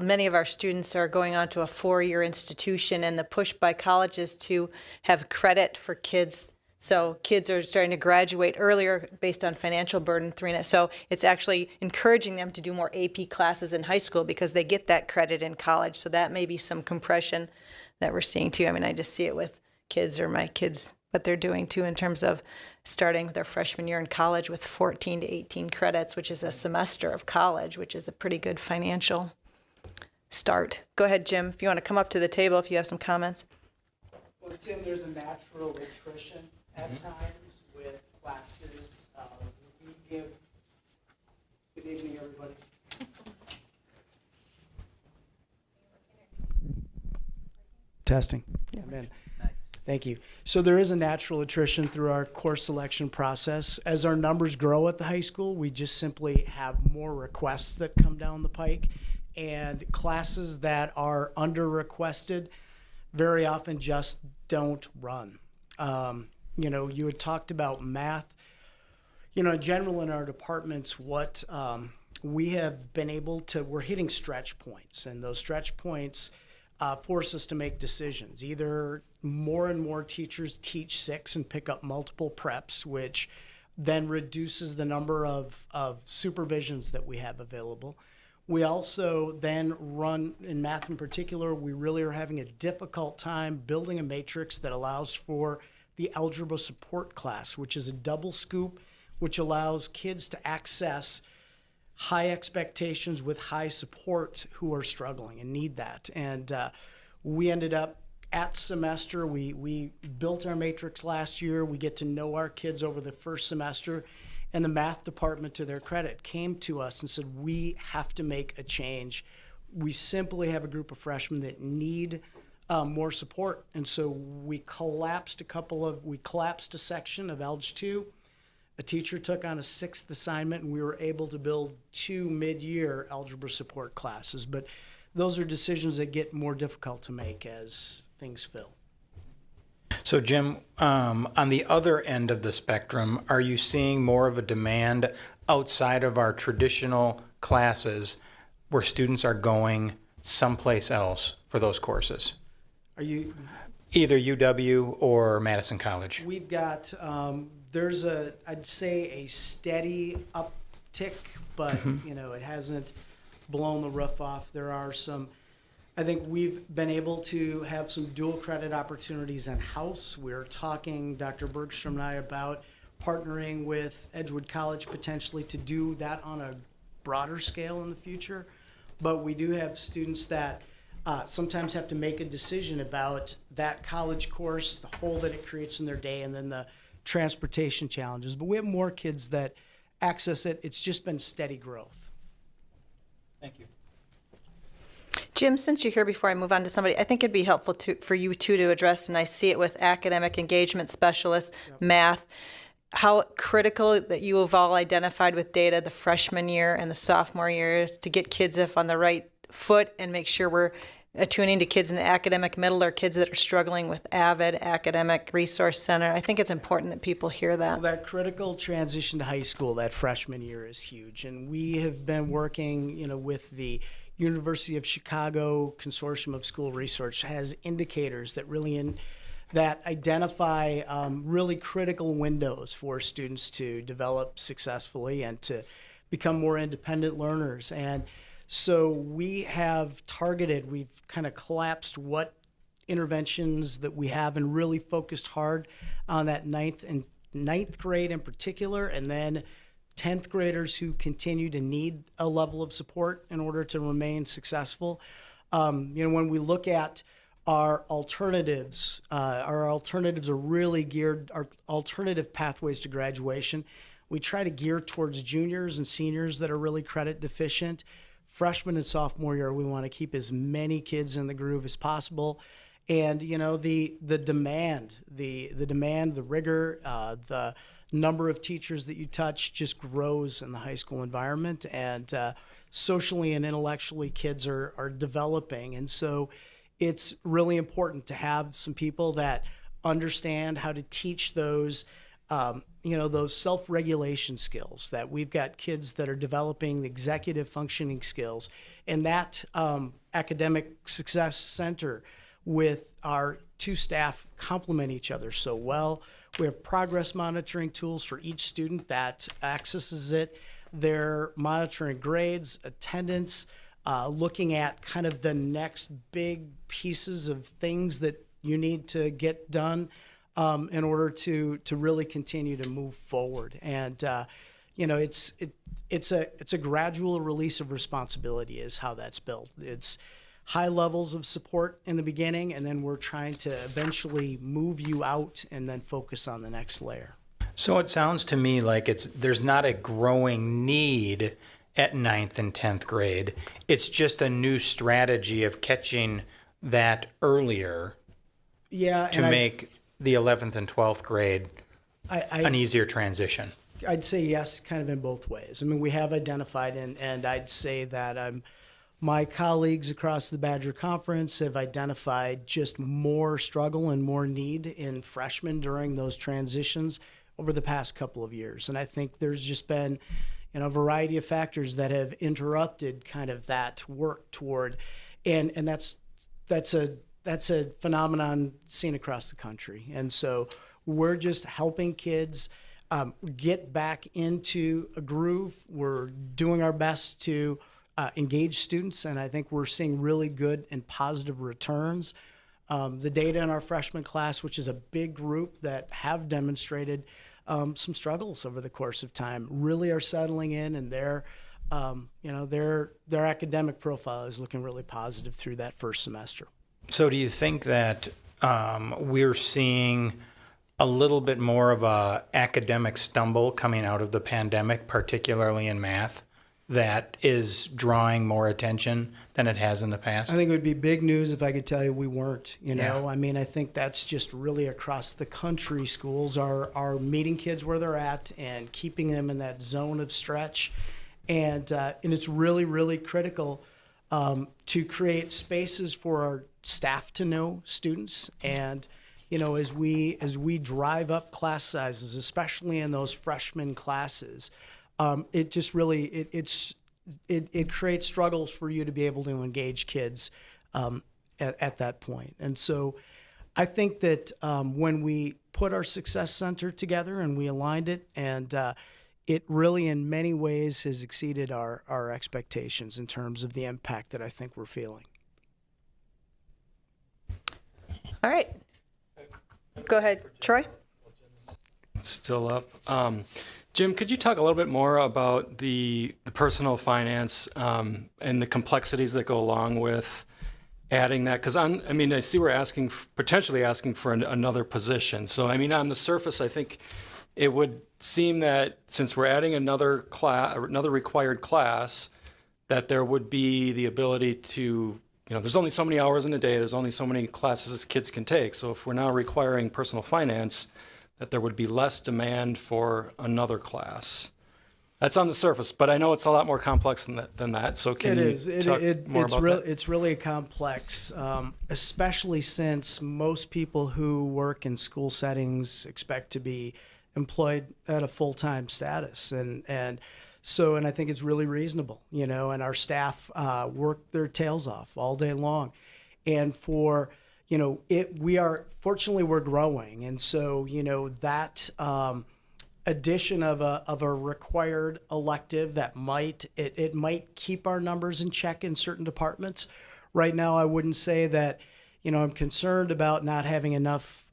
many of our students are going on to a 4-year institution, and the push by colleges to have credit for kids. So kids are starting to graduate earlier based on financial burden. So it's actually encouraging them to do more AP classes in high school because they get that credit in college. So that may be some compression that we're seeing too. I mean, I just see it with kids, or my kids, what they're doing too, in terms of starting their freshman year in college with 14 to 18 credits, which is a semester of college, which is a pretty good financial start. Go ahead, Jim, if you want to come up to the table if you have some comments. Well, Tim, there's a natural attrition at times with classes. Good evening, everybody. Testing. Amen. Thank you. So there is a natural attrition through our course selection process. As our numbers grow at the high school, we just simply have more requests that come down the pike, and classes that are under requested very often just don't run. You had talked about math. In general in our departments, what we have been able to, we're hitting stretch points, and those stretch points force us to make decisions. Either more and more teachers teach 6 and pick up multiple preps, which then reduces the number of supervisions that we have available. We also then run, in math in particular, we really are having a difficult time building a matrix that allows for the algebra support class, which is a double scoop, which allows kids to access high expectations with high support who are struggling and need that. And we ended up at semester, we built our matrix last year. We get to know our kids over the first semester, and the math department, to their credit, came to us and said, we have to make a change. We simply have a group of freshmen that need more support. And so we collapsed a section of Algebra 2. A teacher took on a 6th assignment, and we were able to build 2 mid-year algebra support classes. But those are decisions that get more difficult to make as things fill. So Jim, on the other end of the spectrum, are you seeing more of a demand outside of our traditional classes where students are going someplace else for those courses? Are you? Either UW or Madison College. We've got, there's I'd say a steady uptick, but it hasn't blown the roof off. There are some, I think we've been able to have some dual credit opportunities in-house. We're talking, Dr. Bergstrom and I, about partnering with Edgewood College potentially to do that on a broader scale in the future. But we do have students that sometimes have to make a decision about that college course, the hole that it creates in their day, and then the transportation challenges. But we have more kids that access it. It's just been steady growth. Thank you. Jim, since you're here, before I move on to somebody, I think it'd be helpful for you two to address, and I see it with academic engagement specialists, math, how critical that you have all identified with data the freshman year and the sophomore years to get kids on the right foot and make sure we're attuning to kids in the academic middle or kids that are struggling with AVID, Academic Resource Center. I think it's important that people hear that. Well, that critical transition to high school, that freshman year, is huge. And we have been working, with the University of Chicago Consortium of School Research has indicators that really that identify really critical windows for students to develop successfully and to become more independent learners. And so we have targeted, we've kind of collapsed what interventions that we have and really focused hard on that ninth grade in particular, and then 10th graders who continue to need a level of support in order to remain successful. When we look at our alternatives are really geared, our alternative pathways to graduation. We try to gear towards juniors and seniors that are really credit deficient. Freshman and sophomore year, we want to keep as many kids in the groove as possible. And, the demand, the rigor, the number of teachers that you touch just grows in the high school environment. And socially and intellectually, kids are developing. And so it's really important to have some people that understand how to teach those those self-regulation skills, that we've got kids that are developing executive functioning skills, and that academic success center with our two staff complement each other so well. We have progress monitoring tools for each student that accesses it. They're monitoring grades, attendance, looking at kind of the next big pieces of things that you need to get done in order to really continue to move forward. And it's a gradual release of responsibility is how that's built. It's high levels of support in the beginning, and then we're trying to eventually move you out and then focus on the next layer. So it sounds to me like there's not a growing need at 9th and 10th grade. It's just a new strategy of catching that earlier to make the 11th and 12th grade an easier transition. I'd say yes, kind of in both ways. I mean, we have identified, and I'd say that my colleagues across the Badger Conference have identified just more struggle and more need in freshmen during those transitions over the past couple of years. And I think there's just been a variety of factors that have interrupted kind of that work toward, and that's a phenomenon seen across the country. And so we're just helping kids get back into a groove. We're doing our best to engage students, and I think we're seeing really good and positive returns. The data in our freshman class, which is a big group that have demonstrated some struggles over the course of time, really are settling in, and their academic profile is looking really positive through that first semester. So do you think that we're seeing a little bit more of a academic stumble coming out of the pandemic, particularly in math, that is drawing more attention than it has in the past? I think it would be big news if I could tell you we weren't, Yeah. I mean, I think that's just really across the country. Schools are meeting kids where they're at and keeping them in that zone of stretch. And it's really, really critical to create spaces for our staff to know students. And, as we drive up class sizes, especially in those freshman classes, it just really, it creates struggles for you to be able to engage kids at that point. And so I think that when we put our Success Center together and we aligned it, and it really in many ways has exceeded our expectations in terms of the impact that I think we're feeling. All right. Go ahead, Troy. Still up. Jim, could you talk a little bit more about the personal finance and the complexities that go along with adding that? Because I see we're potentially asking for another position. So on the surface, I think it would seem that since we're adding another required class, that there would be the ability to, there's only so many hours in a day, there's only so many classes kids can take. So if we're now requiring personal finance, that there would be less demand for another class. That's on the surface, but I know it's a lot more complex than that. So can you talk more about that? It's really complex, especially since most people who work in school settings expect to be employed at a full-time status. And I think it's really reasonable, and our staff work their tails off all day long. And fortunately we're growing. And so, that addition of a required elective that might keep our numbers in check in certain departments. Right now, I wouldn't say that, I'm concerned about not having enough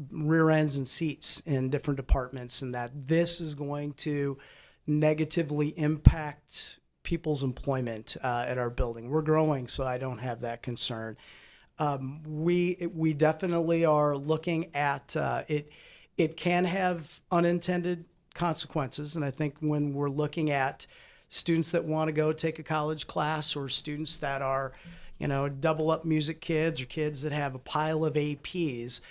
rear ends and seats in different departments, and that this is going to negatively impact people's employment at our building. We're growing, so I don't have that concern. We definitely are looking at it. It can have unintended consequences, and I think when we're looking at students that want to go take a college class, or students that are, double up music kids, or kids that have a pile of APs,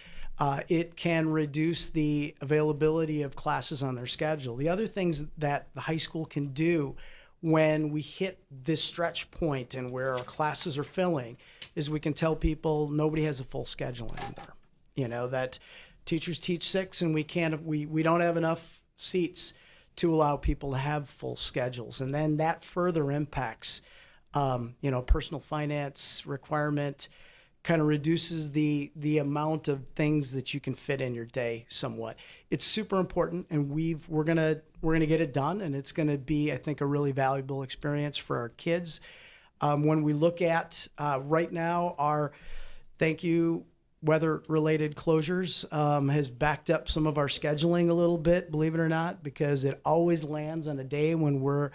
it can reduce the availability of classes on their schedule. The other things that the high school can do when we hit this stretch point and where our classes are filling is we can tell people nobody has a full schedule anymore. That Teachers teach 6, and we don't have enough seats to allow people to have full schedules. And then that further impacts, personal finance requirement, kind of reduces the amount of things that you can fit in your day somewhat. It's super important, and we're gonna get it done, and it's gonna be, I think, a really valuable experience for our kids. When we look at right now, our weather-related closures has backed up some of our scheduling a little bit, believe it or not, because it always lands on a day when we're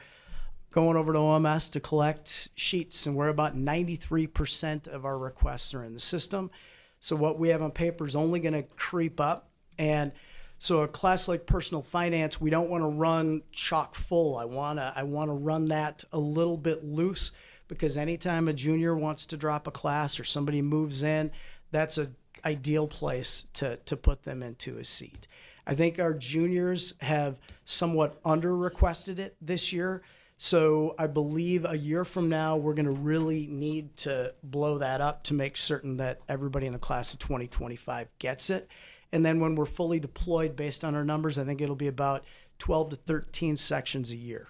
going over to OMS to collect sheets, and we're about 93% of our requests are in the system. So what we have on paper is only going to creep up. And so a class like personal finance, we don't want to run chock full. I want to run that a little bit loose, because anytime a junior wants to drop a class or somebody moves in, that's an ideal place to put them into a seat. I think our juniors have somewhat under-requested it this year. So I believe a year from now, we're going to really need to blow that up to make certain that everybody in the class of 2025 gets it. And then when we're fully deployed based on our numbers, I think it'll be about 12 to 13 sections a year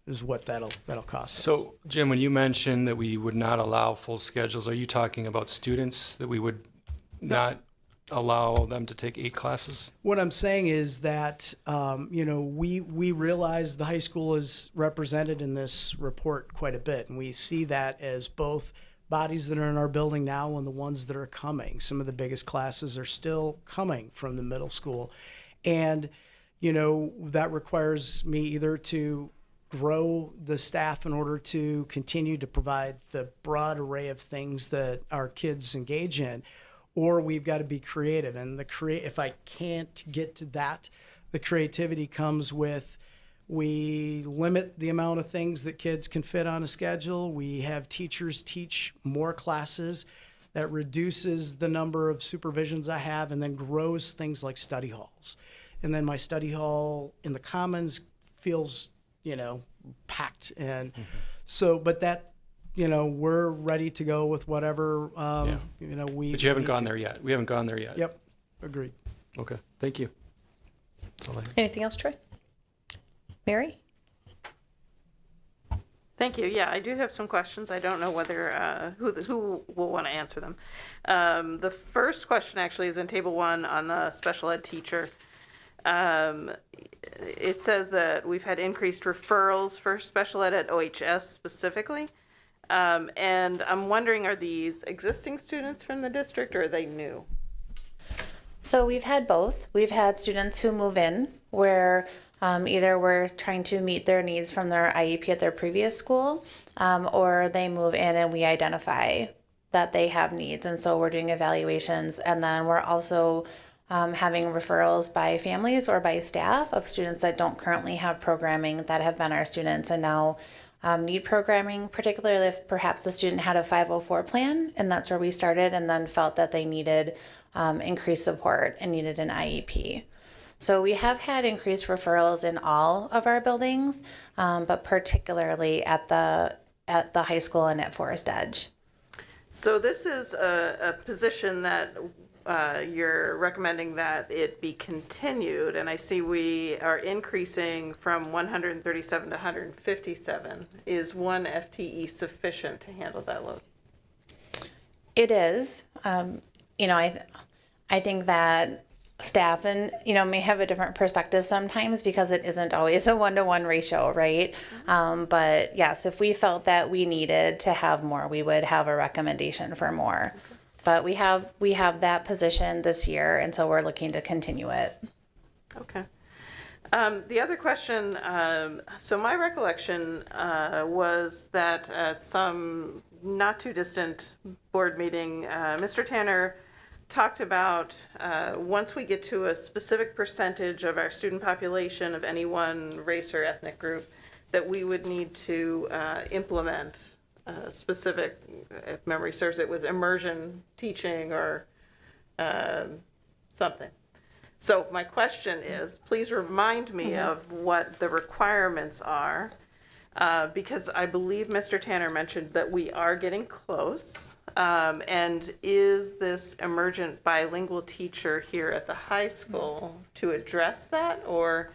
is what that'll cost us. So, Jim, when you mentioned that we would not allow full schedules, are you talking about students that we would not allow them to take 8 classes? What I'm saying is that, we realize the high school is represented in this report quite a bit, and we see that as both bodies that are in our building now and the ones that are coming. Some of the biggest classes are still coming from the middle school. And, that requires me either to grow the staff in order to continue to provide the broad array of things that our kids engage in, or we've got to be creative. And if I can't get to that, the creativity comes with, we limit the amount of things that kids can fit on a schedule. We have teachers teach more classes. That reduces the number of supervisions I have, and then grows things like study halls. And then my study hall in the Commons feels, packed. And so, but that, we're ready to go with whatever, But you haven't gone there yet. We haven't gone there yet. Yep, agreed. Okay, thank you. That's all I have. Anything else, Troy? Mary? Thank you. Yeah, I do have some questions. I don't know whether who will want to answer them. The first question actually is in table 1 on the special ed teacher. It says that we've had increased referrals for special ed at OHS specifically. And I'm wondering, are these existing students from the district, or are they new? So we've had both. We've had students who move in where either we're trying to meet their needs from their IEP at their previous school, or they move in and we identify that they have needs. And so we're doing evaluations, and then we're also having referrals by families or by staff of students that don't currently have programming that have been our students and now need programming, particularly if perhaps the student had a 504 plan, and that's where we started, and then felt that they needed increased support and needed an IEP. So we have had increased referrals in all of our buildings, but particularly at the high school and at Forest Edge. So this is a position that you're recommending that it be continued, and I see we are increasing from 137 to 157. Is 1 FTE sufficient to handle that load? It is. I think that staff and may have a different perspective sometimes because it isn't always a 1-to-1 ratio, right? But yes, if we felt that we needed to have more, we would have a recommendation for more. Okay. But we have that position this year, and so we're looking to continue it. Okay. The other question, so my recollection was that at some not too distant board meeting, Mr. Tanner talked about once we get to a specific percentage of our student population of any one race or ethnic group, that we would need to implement specific, if memory serves, it was immersion teaching or something. So my question is, please remind me of what the requirements are. because I believe Mr. Tanner mentioned that we are getting close. And is this emergent bilingual teacher here at the high school to address that, or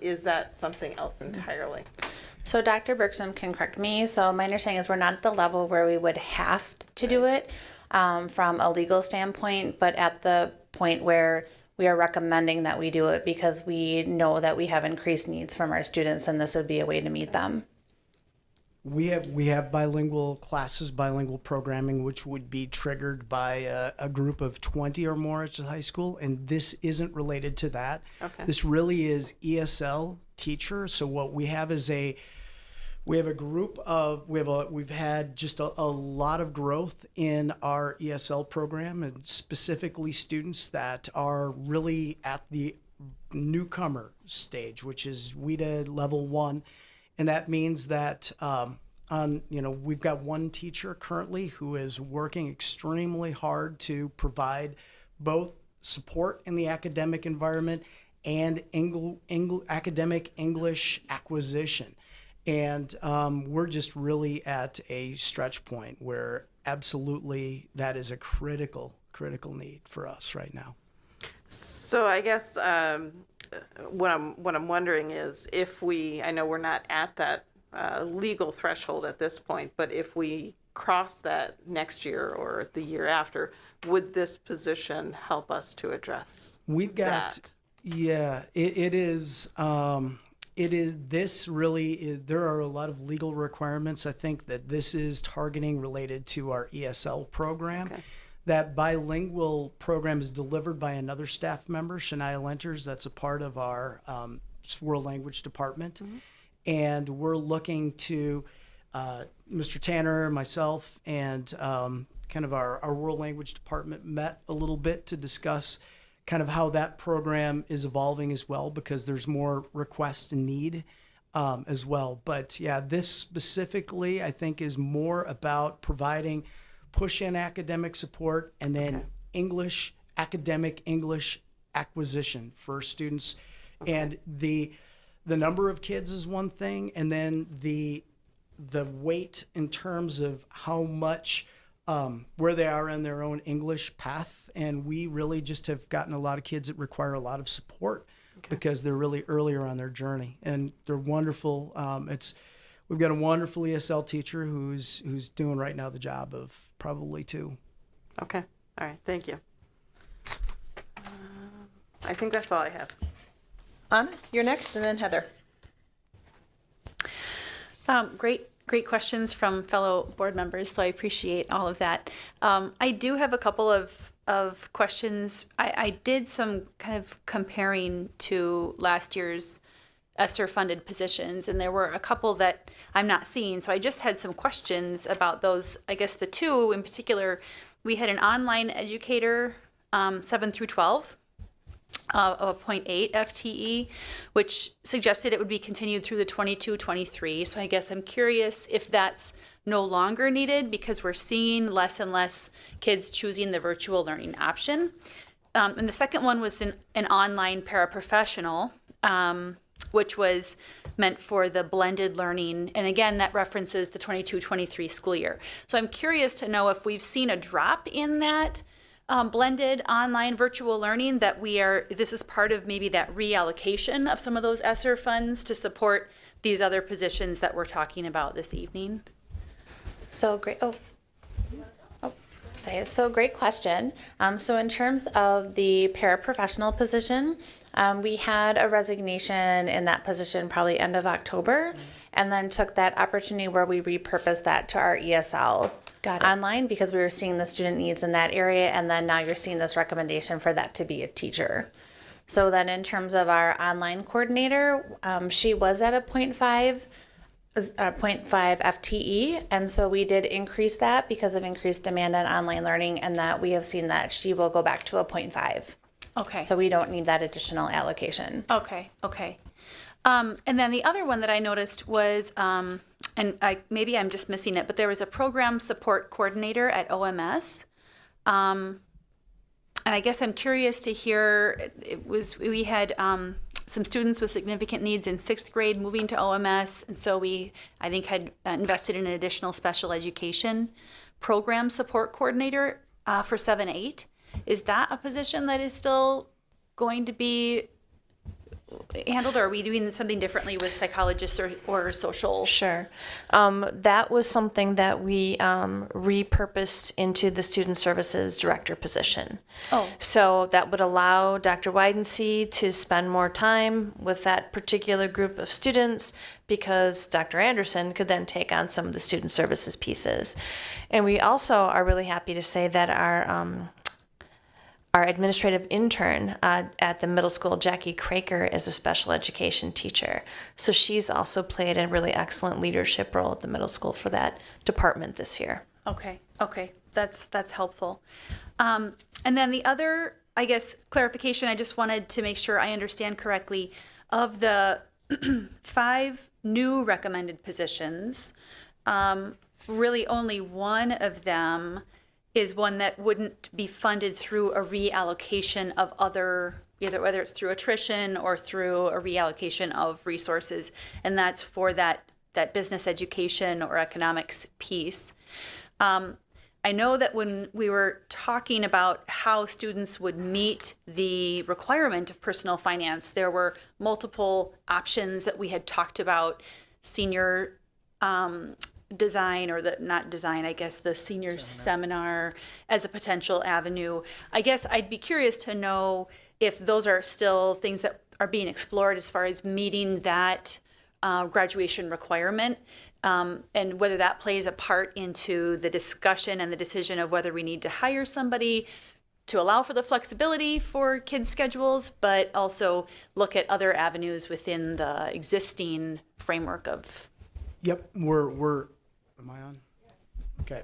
is that something else entirely? So Dr. Bergstrom can correct me. So my understanding is we're not at the level where we would have to do it from a legal standpoint, but at the point where we are recommending that we do it because we know that we have increased needs from our students, and this would be a way to meet them. We have bilingual classes, bilingual programming, which would be triggered by a group of 20 or more at the high school, and this isn't related to that. Okay. This really is ESL teacher. So what we have is we've had just a lot of growth in our ESL program, and specifically students that are really at the newcomer stage, which is WIDA level 1. And that means that we've got one teacher currently who is working extremely hard to provide both support in the academic environment and academic English acquisition. And we're just really at a stretch point where absolutely that is a critical need for us right now. So I guess what I'm wondering is, if I know we're not at that legal threshold at this point, but if we cross that next year or the year after, would this position help us to address We've got that? Yeah, it is. This really is. There are a lot of legal requirements. I think that this is targeting related to our ESL program. Okay. That bilingual program is delivered by another staff member, Shania Lenters. That's a part of our world language department. Mm-hmm. And we're looking to Mr. Tanner, myself, and kind of our world language department met a little bit to discuss kind of how that program is evolving as well, because there's more request and need as well. But yeah, this specifically, I think, is more about providing push-in academic support and then academic English acquisition for students. Okay. And the number of kids is one thing, and then the weight in terms of how much where they are in their own English path. And we really just have gotten a lot of kids that require a lot of support because they're really earlier on their journey, and they're wonderful. We've got a wonderful ESL teacher who's doing right now the job of probably 2. Okay. All right. Thank you. I think that's all I have. Anna, you're next, and then Heather. Great questions from fellow board members, so I appreciate all of that. I do have a couple of questions. I did some kind of comparing to last year's ESSER-funded positions, and there were a couple that I'm not seeing, so I just had some questions about those. I guess the 2 in particular, we had an online educator, 7 through 12, of 0.8 FTE, which suggested it would be continued through the 22-23. So I guess I'm curious if that's no longer needed, because we're seeing less and less kids choosing the virtual learning option. And the second one was an online paraprofessional, which was meant for the blended learning. And again, that references the 22-23 school year. So I'm curious to know if we've seen a drop in that blended online virtual learning, that this is part of maybe that reallocation of some of those ESSER funds to support these other positions that we're talking about this evening. So great. So great question. So in terms of the paraprofessional position, we had a resignation in that position probably end of October, and then took that opportunity where we repurposed that to our ESL online, because we were seeing the student needs in that area, and then now you're seeing this recommendation for that to be a teacher. So then in terms of our online coordinator, she was at a 0.5 FTE, and so we did increase that because of increased demand on online learning, and that we have seen that she will go back to a 0.5. Okay. So we don't need that additional allocation. Okay. And then the other one that I noticed was, maybe I'm just missing it, but there was a program support coordinator at OMS. And I guess I'm curious to hear, we had some students with significant needs in 6th grade moving to OMS, and so we, I think, had invested in an additional special education program support coordinator for 7-8. Is that a position that is still going to be handled, or are we doing something differently with psychologists or social? Sure. That was something that we repurposed into the student services director position. Oh. So that would allow Dr. Widensee to spend more time with that particular group of students, because Dr. Anderson could then take on some of the student services pieces. And we also are really happy to say that our administrative intern at the middle school, Jackie Craker, is a special education teacher. So she's also played a really excellent leadership role at the middle school for that department this year. Okay, that's helpful. And then the other, I guess, clarification, I just wanted to make sure I understand correctly, of the 5 new recommended positions, really only one of them is one that wouldn't be funded through a reallocation of other, either whether it's through attrition or through a reallocation of resources, and that's for that business education or economics piece. I know that when we were talking about how students would meet the requirement of personal finance, there were multiple options that we had talked about: senior design, or the senior seminar as a potential avenue. I guess I'd be curious to know if those are still things that are being explored as far as meeting that graduation requirement, and whether that plays a part into the discussion and the decision of whether we need to hire somebody to allow for the flexibility for kids' schedules, but also look at other avenues within the existing framework of. Yep, am I on? Okay.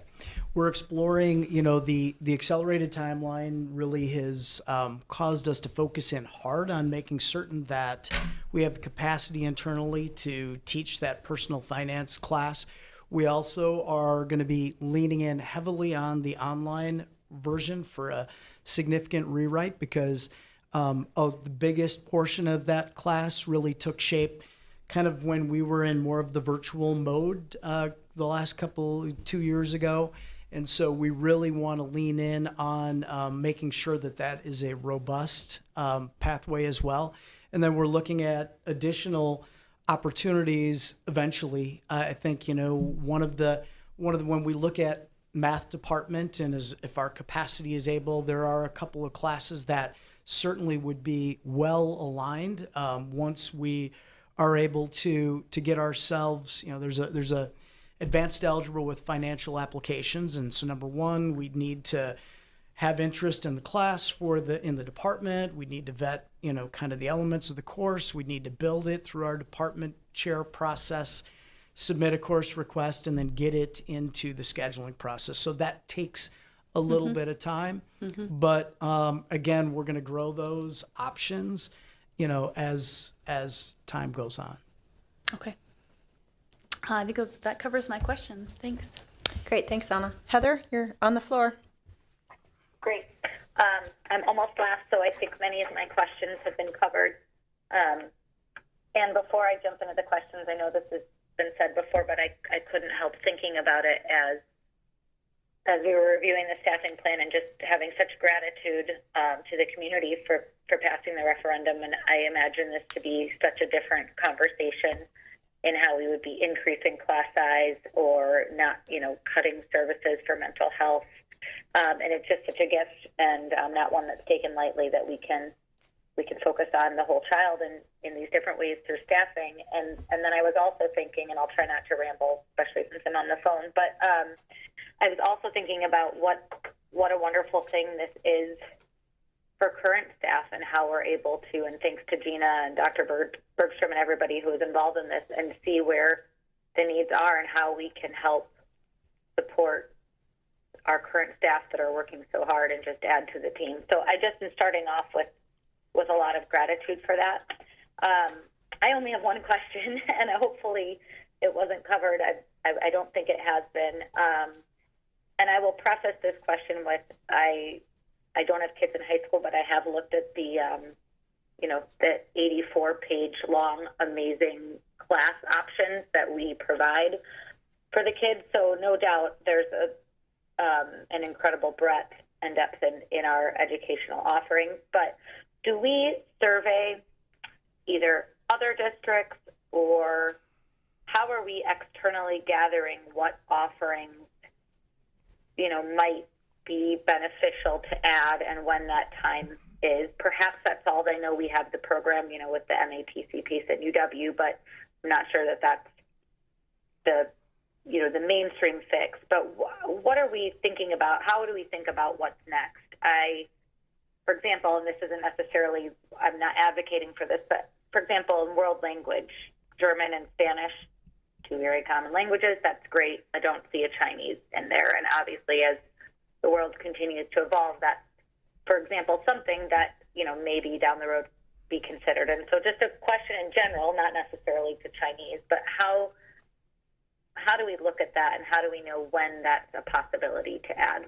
We're exploring, the accelerated timeline really has caused us to focus in hard on making certain that we have the capacity internally to teach that personal finance class. We also are going to be leaning in heavily on the online version for a significant rewrite, because the biggest portion of that class really took shape kind of when we were in more of the virtual mode the last 2 years ago. And so we really want to lean in on making sure that is a robust pathway as well. And then we're looking at additional opportunities eventually. I think, one of the when we look at math department, and if our capacity is able, there are a couple of classes that certainly would be well aligned once we are able to get ourselves, there's a advanced algebra with financial applications. And so number one, we need to have interest in the class in the department. We need to vet, kind of the elements of the course. We need to build it through our department chair process, submit a course request, and then get it into the scheduling process. So that takes a little bit of time. But again, we're going to grow those options, as time goes on. Okay. I think that covers my questions. Thanks. Great, thanks, Anna. Heather, you're on the floor. Great. I'm almost last, so I think many of my questions have been covered. And before I jump into the questions, I know this has been said before, but I couldn't help thinking about it as we were reviewing the staffing plan, and just having such gratitude to the community for passing the referendum. And I imagine this to be such a different conversation in how we would be increasing class size or not, cutting services for mental health. And it's just such a gift, and not one that's taken lightly, that we can focus on the whole child in these different ways through staffing. And then I was also thinking, and I'll try not to ramble, especially since I'm on the phone, but I was also thinking about what a wonderful thing this is for current staff, and how we're able to, and thanks to Gina and Dr. Bergstrom and everybody who is involved in this, and see where the needs are and how we can help support our current staff that are working so hard and just add to the team. So I just am starting off with a lot of gratitude for that. I only have one question, and hopefully it wasn't covered. I don't think it has been. And I will preface this question with, I don't have kids in high school, but I have looked at the the 84-page long, amazing class options that we provide for the kids. So no doubt there's an incredible breadth and depth in our educational offerings. But do we survey either other districts, or how are we externally gathering what offerings, might be beneficial to add and when that time is? Perhaps that's solved. I know we have the program, with the MAPC piece at UW, but I'm not sure that that's the mainstream fix. But what are we thinking about? How do we think about what's next? For example, and this isn't necessarily, I'm not advocating for this, but for example, in world language, German and Spanish, two very common languages, that's great. I don't see a Chinese in there. And obviously, as the world continues to evolve, that's, for example, something that, maybe down the road be considered. And so just a question in general, not necessarily to Chinese, but how do we look at that, and how do we know when that's a possibility to add?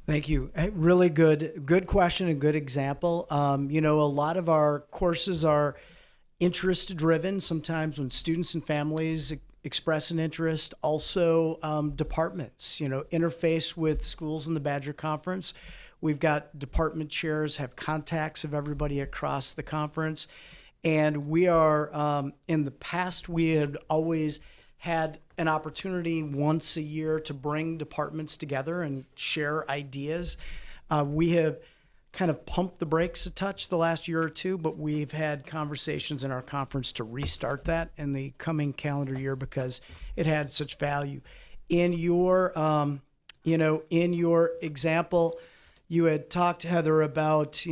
Thank you. Really good question and good example. A lot of our courses are interest driven. Sometimes when students and families express an interest, also departments, interface with schools in the Badger Conference. We've got department chairs, have contacts of everybody across the conference. And we are, in the past, we had always had an opportunity once a year to bring departments together and share ideas. We have kind of pumped the brakes a touch the last year or two, but we've had conversations in our conference to restart that in the coming calendar year because it had such value. In your, in your example, you had talked, Heather, about,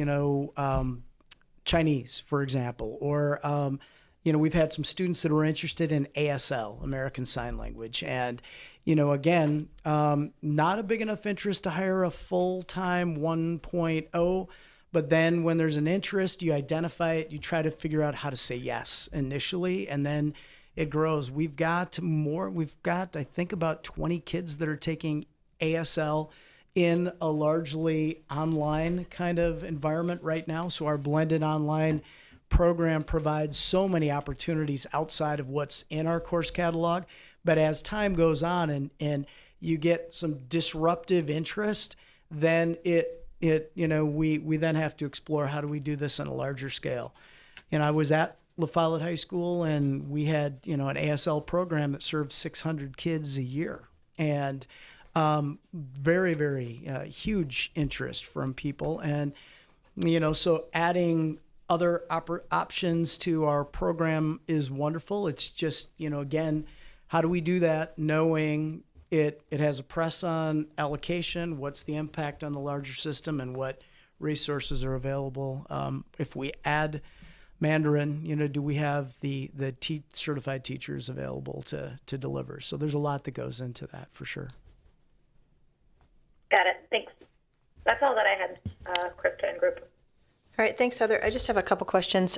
Chinese, for example, or, we've had some students that were interested in ASL, American Sign Language. And, again, not a big enough interest to hire a full-time 1.0, but then when there's an interest, you identify it, you try to figure out how to say yes initially, and then it grows. We've got, I think, about 20 kids that are taking ASL in a largely online kind of environment right now. So our blended online program provides so many opportunities outside of what's in our course catalog. But as time goes on and you get some disruptive interest, then we then have to explore how do we do this on a larger scale. I was at La Follette High School, and we had an ASL program that served 600 kids a year, and very, very huge interest from people. And so adding other options to our program is wonderful. It's just, again, how do we do that knowing it has a press on allocation, what's the impact on the larger system, and what resources are available? If we add Mandarin, do we have the certified teachers available to deliver? So there's a lot that goes into that for sure. Got it. Thanks. That's all that I had, Krista and group. All right, thanks, Heather. I just have a couple questions.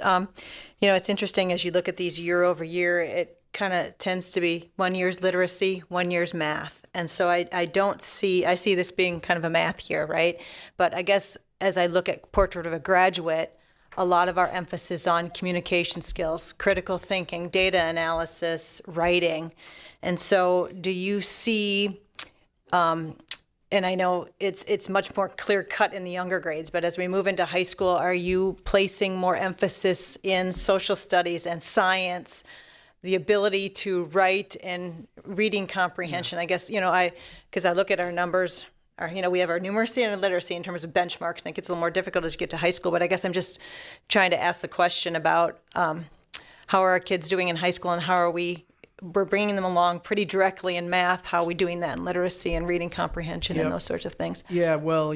It's interesting as you look at these year over year, it kind of tends to be 1 year's literacy, 1 year's math. And so I see this being kind of a math year, right? But I guess as I look at Portrait of a Graduate, a lot of our emphasis on communication skills, critical thinking, data analysis, writing. And so do you see, and I know it's much more clear cut in the younger grades, but as we move into high school, are you placing more emphasis in social studies and science, the ability to write and reading comprehension? Yeah. I guess, because I look at our numbers, we have our numeracy and literacy in terms of benchmarks. I think it's a little more difficult as you get to high school, but I guess I'm just trying to ask the question about how are our kids doing in high school, and how are we're bringing them along pretty directly in math. How are we doing that in literacy and reading comprehension and those sorts of things? Yeah, well,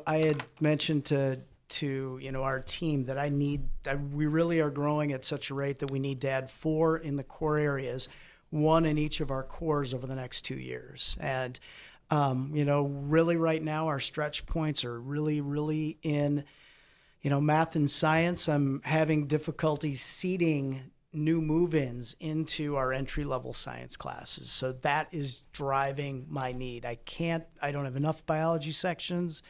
I had mentioned to our team that we really are growing at such a rate that we need to add 4 in the core areas, 1 in each of our cores over the next 2 years. And, really right now our stretch points are really, really in, math and science. I'm having difficulty seating new move-ins into our entry-level science classes. So that is driving my need. I don't have enough biology sections.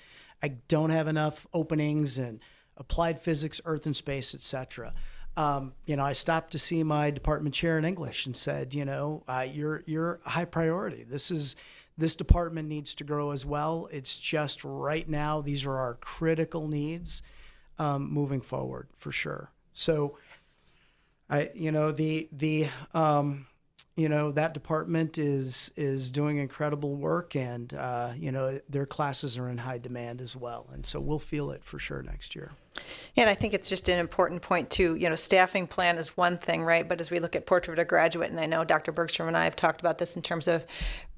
I don't have enough openings in applied physics, earth and space, etc. I stopped to see my department chair in English and said, you're a high priority. This department needs to grow as well. It's just right now, these are our critical needs moving forward for sure. So that department is doing incredible work, and their classes are in high demand as well, and so we'll feel it for sure next year. And I think it's just an important point too. Staffing plan is one thing, right? But as we look at Portrait of a Graduate, and I know Dr. Bergstrom and I have talked about this in terms of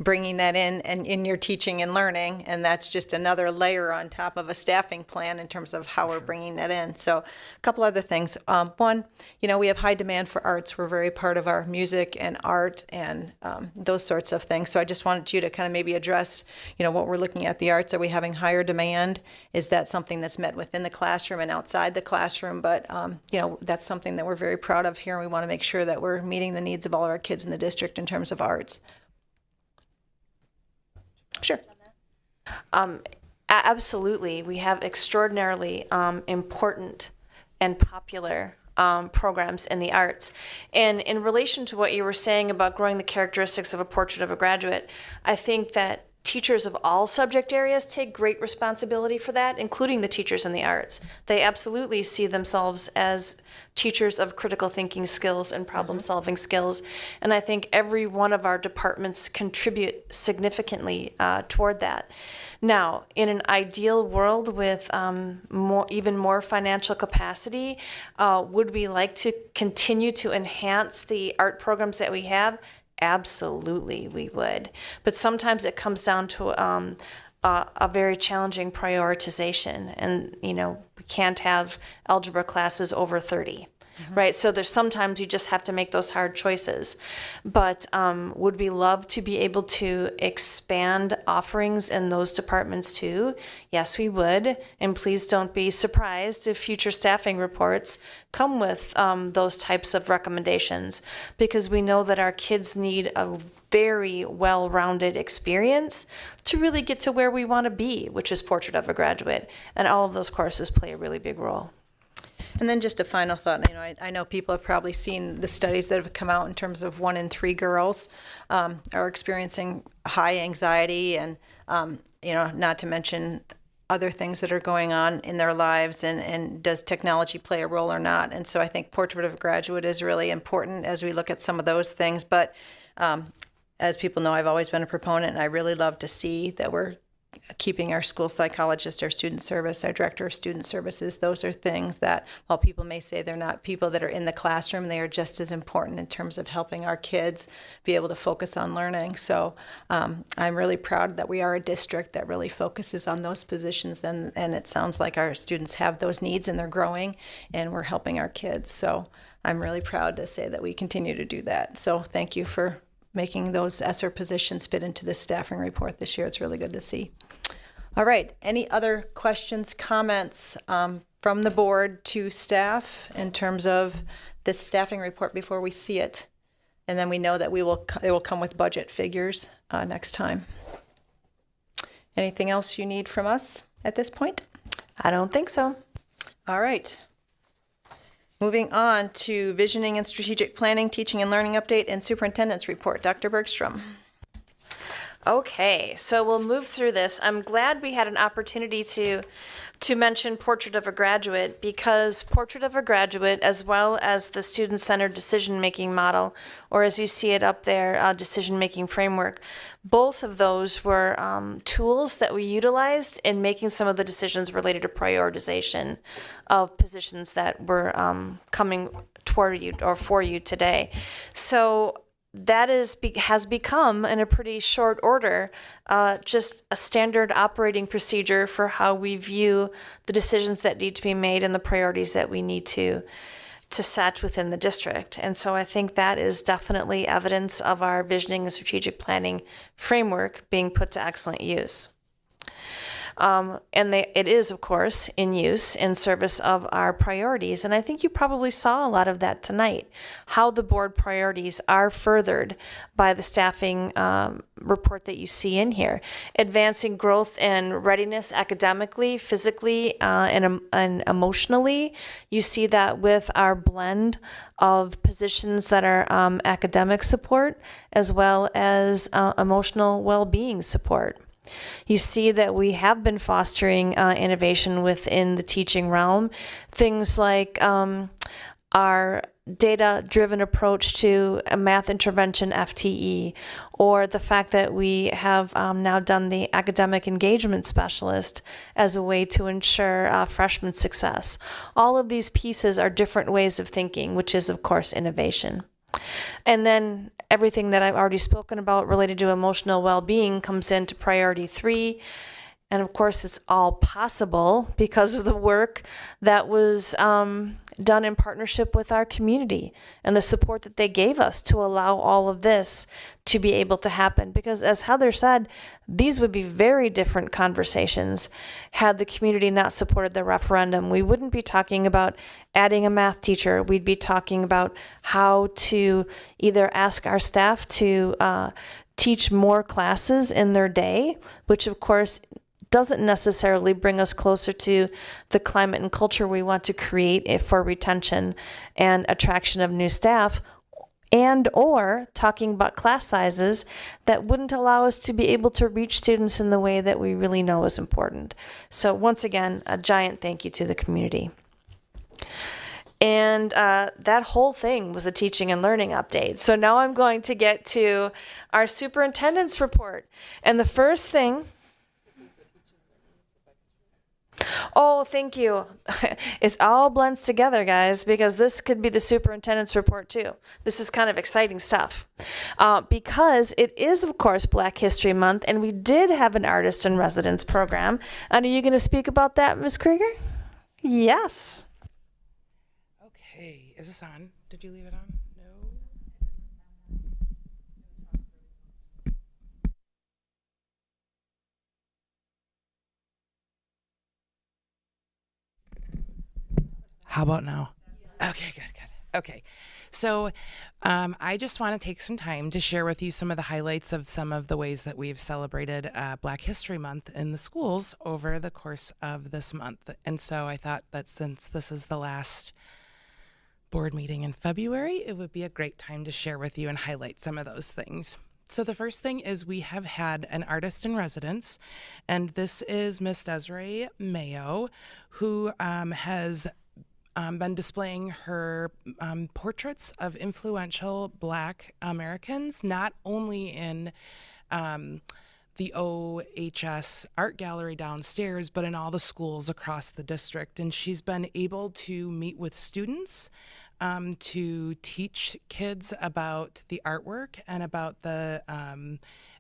bringing that in and in your teaching and learning, and that's just another layer on top of a staffing plan in terms of how we're bringing that in. So a couple other things. One, we have high demand for arts. We're very part of our music and art and those sorts of things. So I just wanted you to kind of maybe address, what we're looking at the arts. Are we having higher demand? Is that something that's met within the classroom and outside the classroom? But that's something that we're very proud of here, and we want to make sure that we're meeting the needs of all of our kids in the district in terms of arts. Sure. Absolutely. We have extraordinarily important and popular programs in the arts. And in relation to what you were saying about growing the characteristics of a Portrait of a Graduate, I think that teachers of all subject areas take great responsibility for that, including the teachers in the arts. They absolutely see themselves as teachers of critical thinking skills and problem-solving skills, and I think every one of our departments contribute significantly toward that. Now, in an ideal world with even more financial capacity, would we like to continue to enhance the art programs that we have? Absolutely, we would. But sometimes it comes down to a very challenging prioritization. And, we can't have algebra classes over 30, right? So there's sometimes you just have to make those hard choices. But would we love to be able to expand offerings in those departments too? Yes, we would. And please don't be surprised if future staffing reports come with those types of recommendations, because we know that our kids need a very well-rounded experience to really get to where we want to be, which is Portrait of a Graduate. And all of those courses play a really big role. And then just a final thought. I know people have probably seen the studies that have come out in terms of 1 in 3 girls are experiencing high anxiety, and not to mention other things that are going on in their lives, and does technology play a role or not? And so I think Portrait of a Graduate is really important as we look at some of those things. But as people know, I've always been a proponent, and I really love to see that we're keeping our school psychologist, our student service, our director of student services. Those are things that, while people may say they're not people that are in the classroom, they are just as important in terms of helping our kids be able to focus on learning. So I'm really proud that we are a district that really focuses on those positions, and it sounds like our students have those needs and they're growing, and we're helping our kids. So I'm really proud to say that we continue to do that. So thank you for making those ESSER positions fit into this staffing report this year. It's really good to see. All right, any other questions, comments from the board to staff in terms of this staffing report before we see it? And then we know that it will come with budget figures next time. Anything else you need from us at this point? I don't think so. All right. Moving on to visioning and strategic planning, teaching and learning update, and superintendent's report. Dr. Bergstrom. Okay, so we'll move through this. I'm glad we had an opportunity to mention Portrait of a Graduate, because Portrait of a Graduate, as well as the student-centered decision-making model, or as you see it up there, decision-making framework, both of those were tools that we utilized in making some of the decisions related to prioritization of positions that were coming toward you or for you today. So that has become, in a pretty short order, just a standard operating procedure for how we view the decisions that need to be made and the priorities that we need to set within the district. And so I think that is definitely evidence of our visioning and strategic planning framework being put to excellent use. It is, of course, in use in service of our priorities. And I think you probably saw a lot of that tonight, how the board priorities are furthered by the staffing report that you see in here. Advancing growth and readiness academically, physically, and emotionally. You see that with our blend of positions that are academic support as well as emotional well-being support. You see that we have been fostering innovation within the teaching realm. Things like our data-driven approach to a math intervention FTE, or the fact that we have now done the academic engagement specialist as a way to ensure freshman success. All of these pieces are different ways of thinking, which is, of course, innovation. And then everything that I've already spoken about related to emotional well-being comes into priority 3. And of course, it's all possible because of the work that was done in partnership with our community and the support that they gave us to allow all of this to be able to happen. Because as Heather said, these would be very different conversations had the community not supported the referendum. We wouldn't be talking about adding a math teacher. We'd be talking about how to either ask our staff to teach more classes in their day, which of course doesn't necessarily bring us closer to the climate and culture we want to create for retention and attraction of new staff, and or talking about class sizes that wouldn't allow us to be able to reach students in the way that we really know is important. So once again, a giant thank you to the community. And that whole thing was a teaching and learning update. So now I'm going to get to our superintendent's report. And the first thing, oh, thank you. It all blends together, guys, because this could be the superintendent's report too. This is kind of exciting stuff because it is, of course, Black History Month, and we did have an artist in residence program. And are you going to speak about that, Ms. Krieger? Yes. Okay, is this on? Did you leave it on? No. How about now? Okay, good. Okay, so I just want to take some time to share with you some of the highlights of some of the ways that we've celebrated Black History Month in the schools over the course of this month. And so I thought that since this is the last board meeting in February, it would be a great time to share with you and highlight some of those things. So the first thing is we have had an artist in residence, and this is Miss Desiree Mayo, who has been displaying her portraits of influential Black Americans, not only in the OHS art gallery downstairs, but in all the schools across the district. And she's been able to meet with students to teach kids about the artwork and about the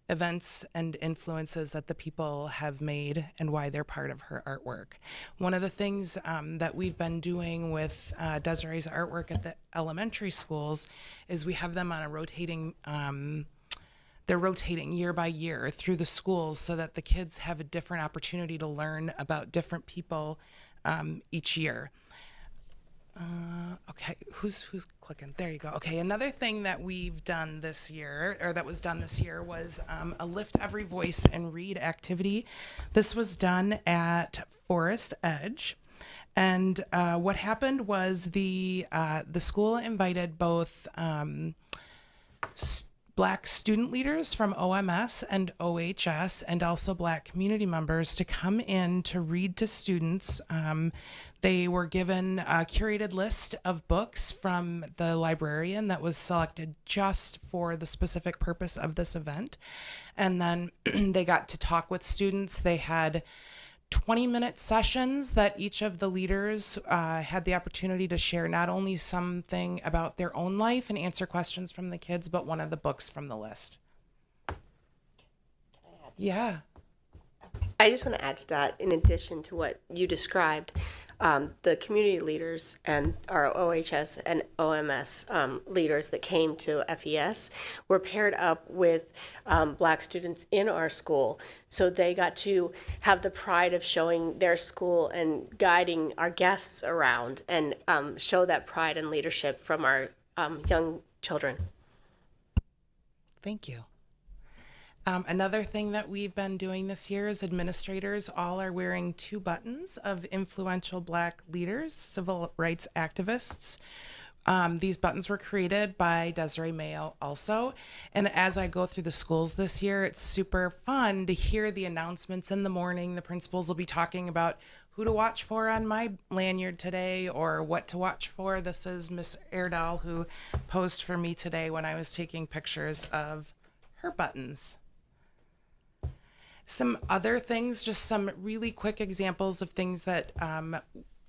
events and influences that the people have made and why they're part of her artwork. One of the things that we've been doing with Desiree's artwork at the elementary schools is we have them on a rotating, they're rotating year by year through the schools so that the kids have a different opportunity to learn about different people each year. Okay, who's clicking? There you go. Okay, another thing that we've done this year, or that was done this year, was a Lift Every Voice and Read activity. This was done at Forest Edge. And what happened was the school invited both Black student leaders from OMS and OHS, and also Black community members to come in to read to students. They were given a curated list of books from the librarian that was selected just for the specific purpose of this event. And then they got to talk with students. They had 20-minute sessions that each of the leaders had the opportunity to share not only something about their own life and answer questions from the kids, but one of the books from the list. Yeah. I just want to add to that, in addition to what you described, the community leaders and our OHS and OMS leaders that came to FES were paired up with Black students in our school. So they got to have the pride of showing their school and guiding our guests around and show that pride and leadership from our young children. Thank you. Another thing that we've been doing this year is administrators all are wearing 2 buttons of influential Black leaders, civil rights activists. These buttons were created by Desiree Mayo also. And as I go through the schools this year, it's super fun to hear the announcements in the morning. The principals will be talking about who to watch for on my lanyard today or what to watch for. This is Miss Erdahl who posed for me today when I was taking pictures of her buttons. Some other things, just some really quick examples of things that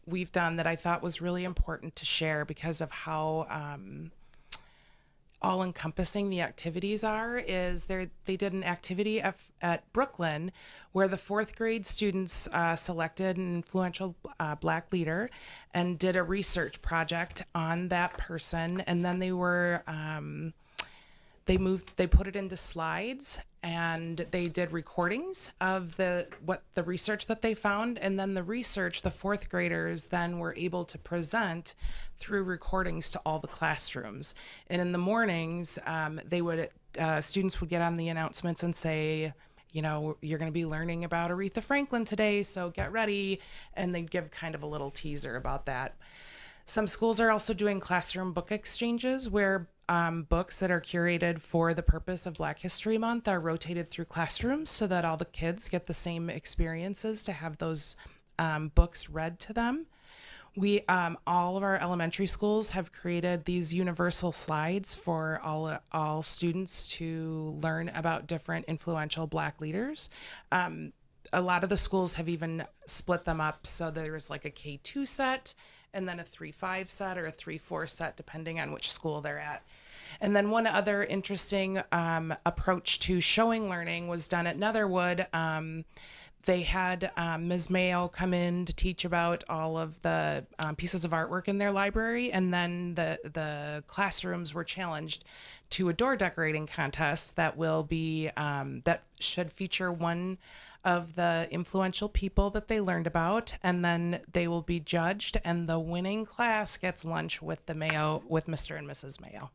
we've done that I thought was really important to share because of how all-encompassing the activities are, is they did an activity at Brooklyn where the 4th grade students selected an influential Black leader and did a research project on that person, and then they were they put it into slides and they did recordings of the research that they found, and then the research the 4th graders then were able to present through recordings to all the classrooms. And in the mornings students would get on the announcements and say, you know, you're going to be learning about Aretha Franklin today, so get ready, and they'd give kind of a little teaser about that. Some schools are also doing classroom book exchanges where books that are curated for the purpose of Black History Month are rotated through classrooms so that all the kids get the same experiences to have those books read to them. We all of our elementary schools have created these universal slides for all students to learn about different influential Black leaders. A lot of the schools have even split them up so there's like a K2 set and then a 3-5 set or a 3-4 set depending on which school they're at. And then one other interesting approach to showing learning was done at Netherwood. They had Ms. Mayo come in to teach about all of the pieces of artwork in their library, and then the classrooms were challenged to a door decorating contest that will be that should feature one of the influential people that they learned about, and then they will be judged, and the winning class gets lunch with Mr. and Mrs. Mayo.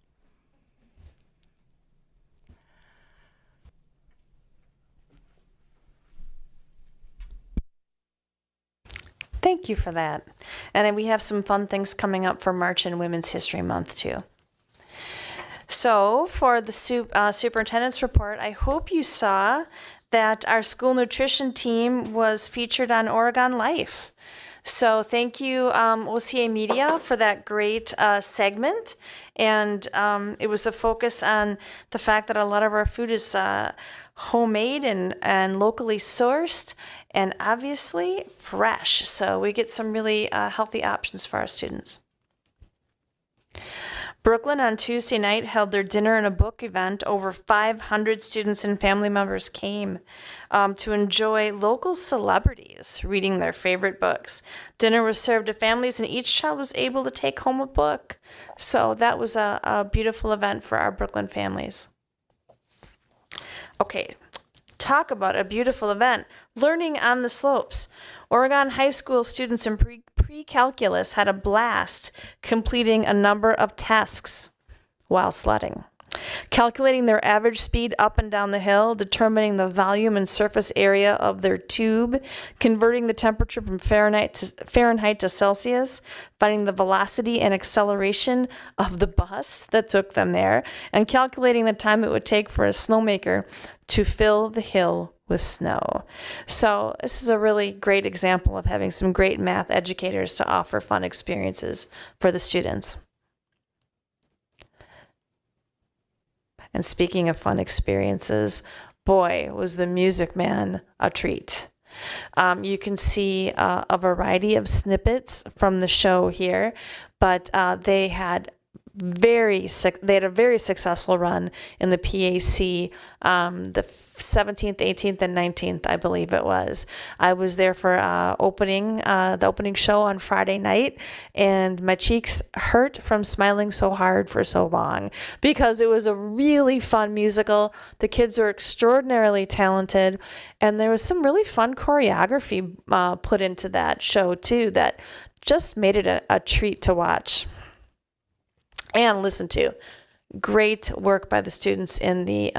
Thank you for that. And we have some fun things coming up for March and Women's History Month too. So for the superintendent's report, I hope you saw that our school nutrition team was featured on Oregon Life. So thank you, OCA Media, for that great segment. And it was a focus on the fact that a lot of our food is homemade and locally sourced and obviously fresh. So we get some really healthy options for our students. Brooklyn on Tuesday night held their dinner and a book event. Over 500 students and family members came to enjoy local celebrities reading their favorite books. Dinner was served to families and each child was able to take home a book. So that was a beautiful event for our Brooklyn families. Okay, talk about a beautiful event. Learning on the Slopes. Oregon High School students in pre-calculus had a blast completing a number of tasks while sledding. Calculating their average speed up and down the hill, determining the volume and surface area of their tube, converting the temperature from Fahrenheit to Celsius, finding the velocity and acceleration of the bus that took them there, and calculating the time it would take for a snowmaker to fill the hill with snow. So this is a really great example of having some great math educators to offer fun experiences for the students. And speaking of fun experiences, boy, was the Music Man a treat. You can see a variety of snippets from the show here, but they had they had a very successful run in the PAC, the 17th, 18th, and 19th, I believe it was. I was there for the opening show on Friday night, and my cheeks hurt from smiling so hard for so long because it was a really fun musical. The kids are extraordinarily talented, and there was some really fun choreography put into that show too that just made it a treat to watch and listen to. Great work by the students in the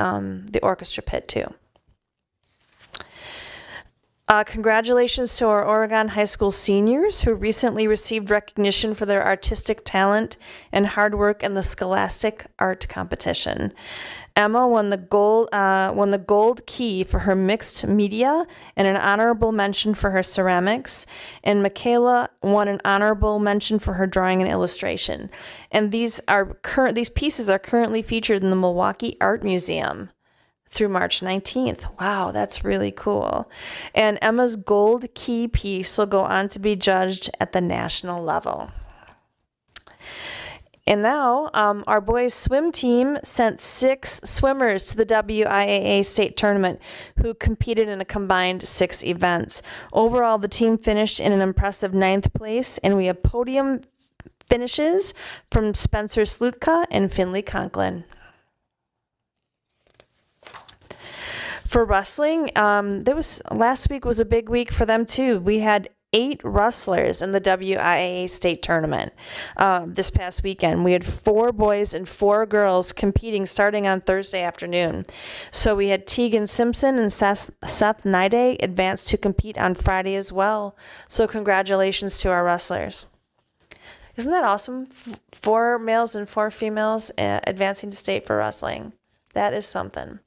orchestra pit too. Congratulations to our Oregon High School seniors who recently received recognition for their artistic talent and hard work in the Scholastic Art Competition. Emma won the gold key for her mixed media and an honorable mention for her ceramics, and Michaela won an honorable mention for her drawing and illustration. And these pieces are currently featured in the Milwaukee Art Museum through March 19th. Wow, that's really cool. And Emma's gold key piece will go on to be judged at the national level. And now, our boys swim team sent 6 swimmers to the WIAA state tournament who competed in a combined 6 events. Overall, the team finished in an impressive 9th place, and we have podium finishes from Spencer Slutka and Finley Conklin. For wrestling, last week was a big week for them too. We had 8 wrestlers in the WIAA state tournament this past weekend. We had 4 boys and 4 girls competing starting on Thursday afternoon. So we had Tegan Simpson and Seth Nide advance to compete on Friday as well. So congratulations to our wrestlers. Isn't that awesome? 4 males and 4 females advancing to state for wrestling. That is something.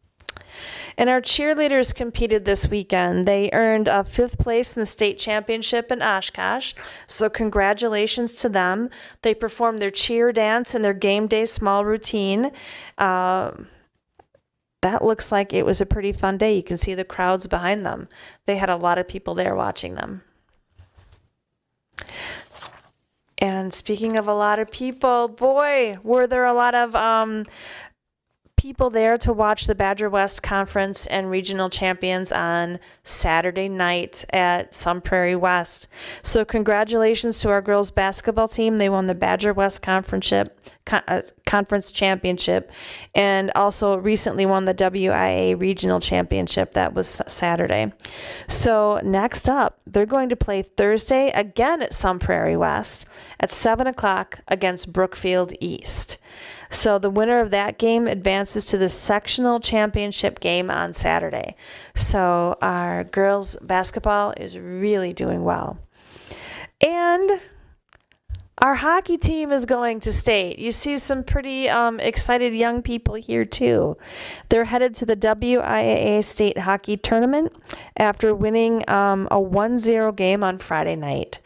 And our cheerleaders competed this weekend. They earned 5th place in the state championship in Oshkosh, so congratulations to them. They performed their cheer dance and their game day small routine. That looks like it was a pretty fun day. You can see the crowds behind them. They had a lot of people there watching them. And speaking of a lot of people, boy, were there a lot of people there to watch the Badger West Conference and Regional Champions on Saturday night at Sun Prairie West. So congratulations to our girls basketball team. They won the Badger West Conference Championship and also recently won the WIA Regional Championship. That was Saturday. So next up, they're going to play Thursday again at Sun Prairie West at 7 o'clock against Brookfield East. So the winner of that game advances to the sectional championship game on Saturday. So our girls basketball is really doing well. And our hockey team is going to state. You see some pretty excited young people here too. They're headed to the WIAA State Hockey Tournament after winning a 1-0 game on Friday night.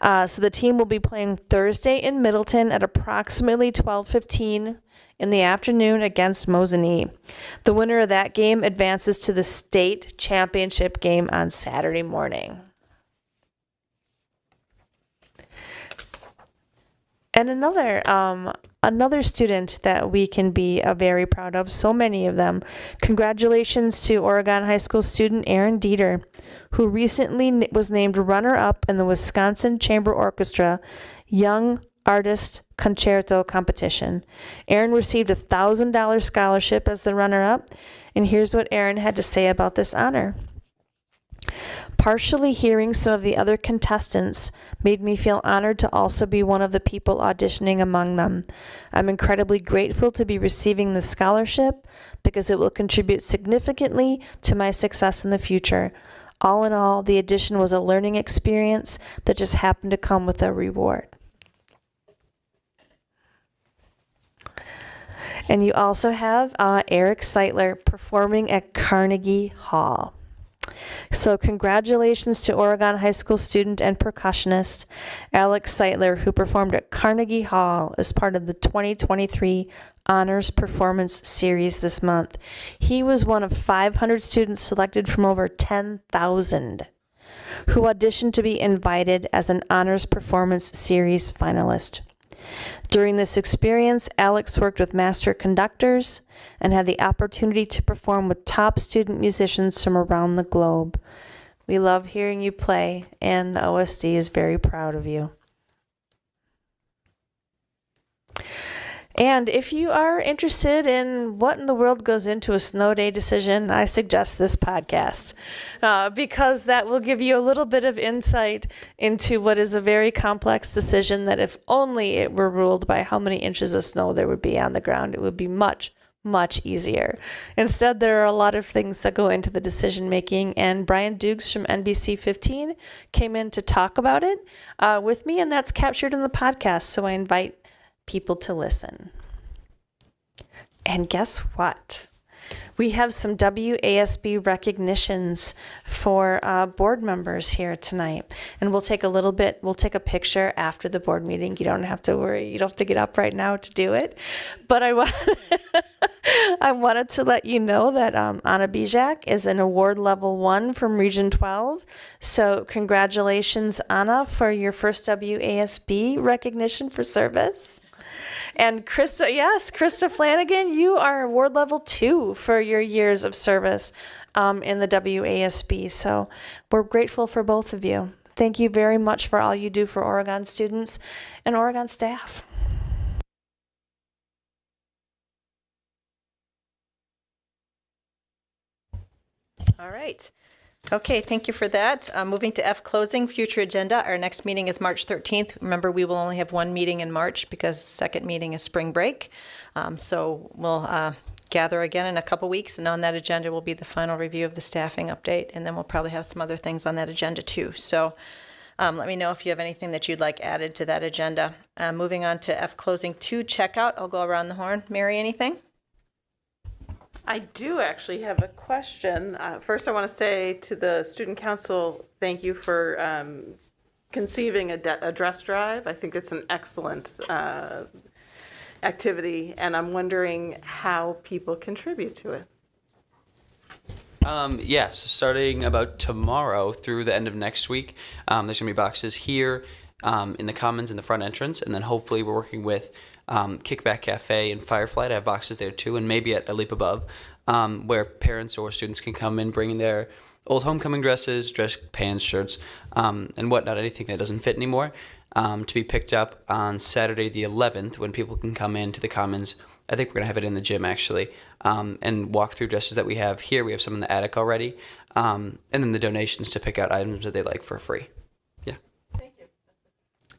So the team will be playing Thursday in Middleton at approximately 12:15 in the afternoon against Mosinee. The winner of that game advances to the state championship game on Saturday morning. And another student that we can be very proud of, so many of them. Congratulations to Oregon High School student Aaron Dieter, who recently was named runner-up in the Wisconsin Chamber Orchestra Young Artist Concerto Competition. Aaron received a $1,000 scholarship as the runner-up, and here's what Aaron had to say about this honor. Partially hearing some of the other contestants made me feel honored to also be one of the people auditioning among them. I'm incredibly grateful to be receiving this scholarship because it will contribute significantly to my success in the future. All in all, the audition was a learning experience that just happened to come with a reward. And you also have Eric Seitler performing at Carnegie Hall. So congratulations to Oregon High School student and percussionist Alex Seitler, who performed at Carnegie Hall as part of the 2023 Honors Performance Series this month. He was one of 500 students selected from over 10,000 who auditioned to be invited as an Honors Performance Series finalist. During this experience, Alex worked with master conductors and had the opportunity to perform with top student musicians from around the globe. We love hearing you play, and the OSD is very proud of you. And if you are interested in what in the world goes into a snow day decision, I suggest this podcast because that will give you a little bit of insight into what is a very complex decision that if only it were ruled by how many inches of snow there would be on the ground, it would be much, much easier. Instead, there are a lot of things that go into the decision making, and Brian Dukes from NBC 15 came in to talk about it with me, and that's captured in the podcast, so I invite people to listen. And guess what? We have some WASB recognitions for board members here tonight. And we'll take a picture after the board meeting. You don't have to worry. You don't have to get up right now to do it. But I wanted to let you know that Anna Bijak is an award level 1 from Region 12. So congratulations, Anna, for your first WASB recognition for service. And Krista Flanagan, you are award level 2 for your years of service in the WASB. So we're grateful for both of you. Thank you very much for all you do for Oregon students and Oregon staff. All right. Okay, thank you for that. Moving to F, closing, future agenda. Our next meeting is March 13th. Remember, we will only have one meeting in March because second meeting is spring break. So we'll gather again in a couple weeks, and on that agenda will be the final review of the staffing update, and then we'll probably have some other things on that agenda too. So let me know if you have anything that you'd like added to that agenda. Moving on to F, closing 2, checkout. I'll go around the horn. Mary, anything? I do actually have a question. First, I want to say to the Student Council, thank you for conceiving a dress drive. I think it's an excellent activity, and I'm wondering how people contribute to it. Yes, starting about tomorrow through the end of next week, there's going to be boxes here in the Commons in the front entrance, and then hopefully we're working with Kickback Cafe and Firefly to have boxes there too, and maybe at A Leap Above, where parents or students can come and bring their old homecoming dresses, dress pants, shirts, and whatnot, anything that doesn't fit anymore, to be picked up on Saturday the 11th when people can come into the Commons. I think we're going to have it in the gym actually, and walk through dresses that we have here. We have some in the attic already, and then the donations to pick out items that they like for free. Yeah.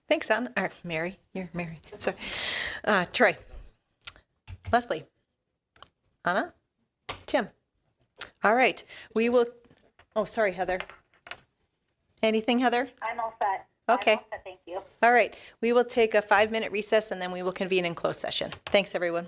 Thanks, Anna. Or Mary. You're Mary. Sorry. Troy. Leslie. Anna. Tim. All right. We will. Oh, sorry, Heather. Anything, Heather? I'm all set. Okay. I'm all set, thank you. All right. We will take a 5-minute recess and then we will convene in closed session. Thanks, everyone.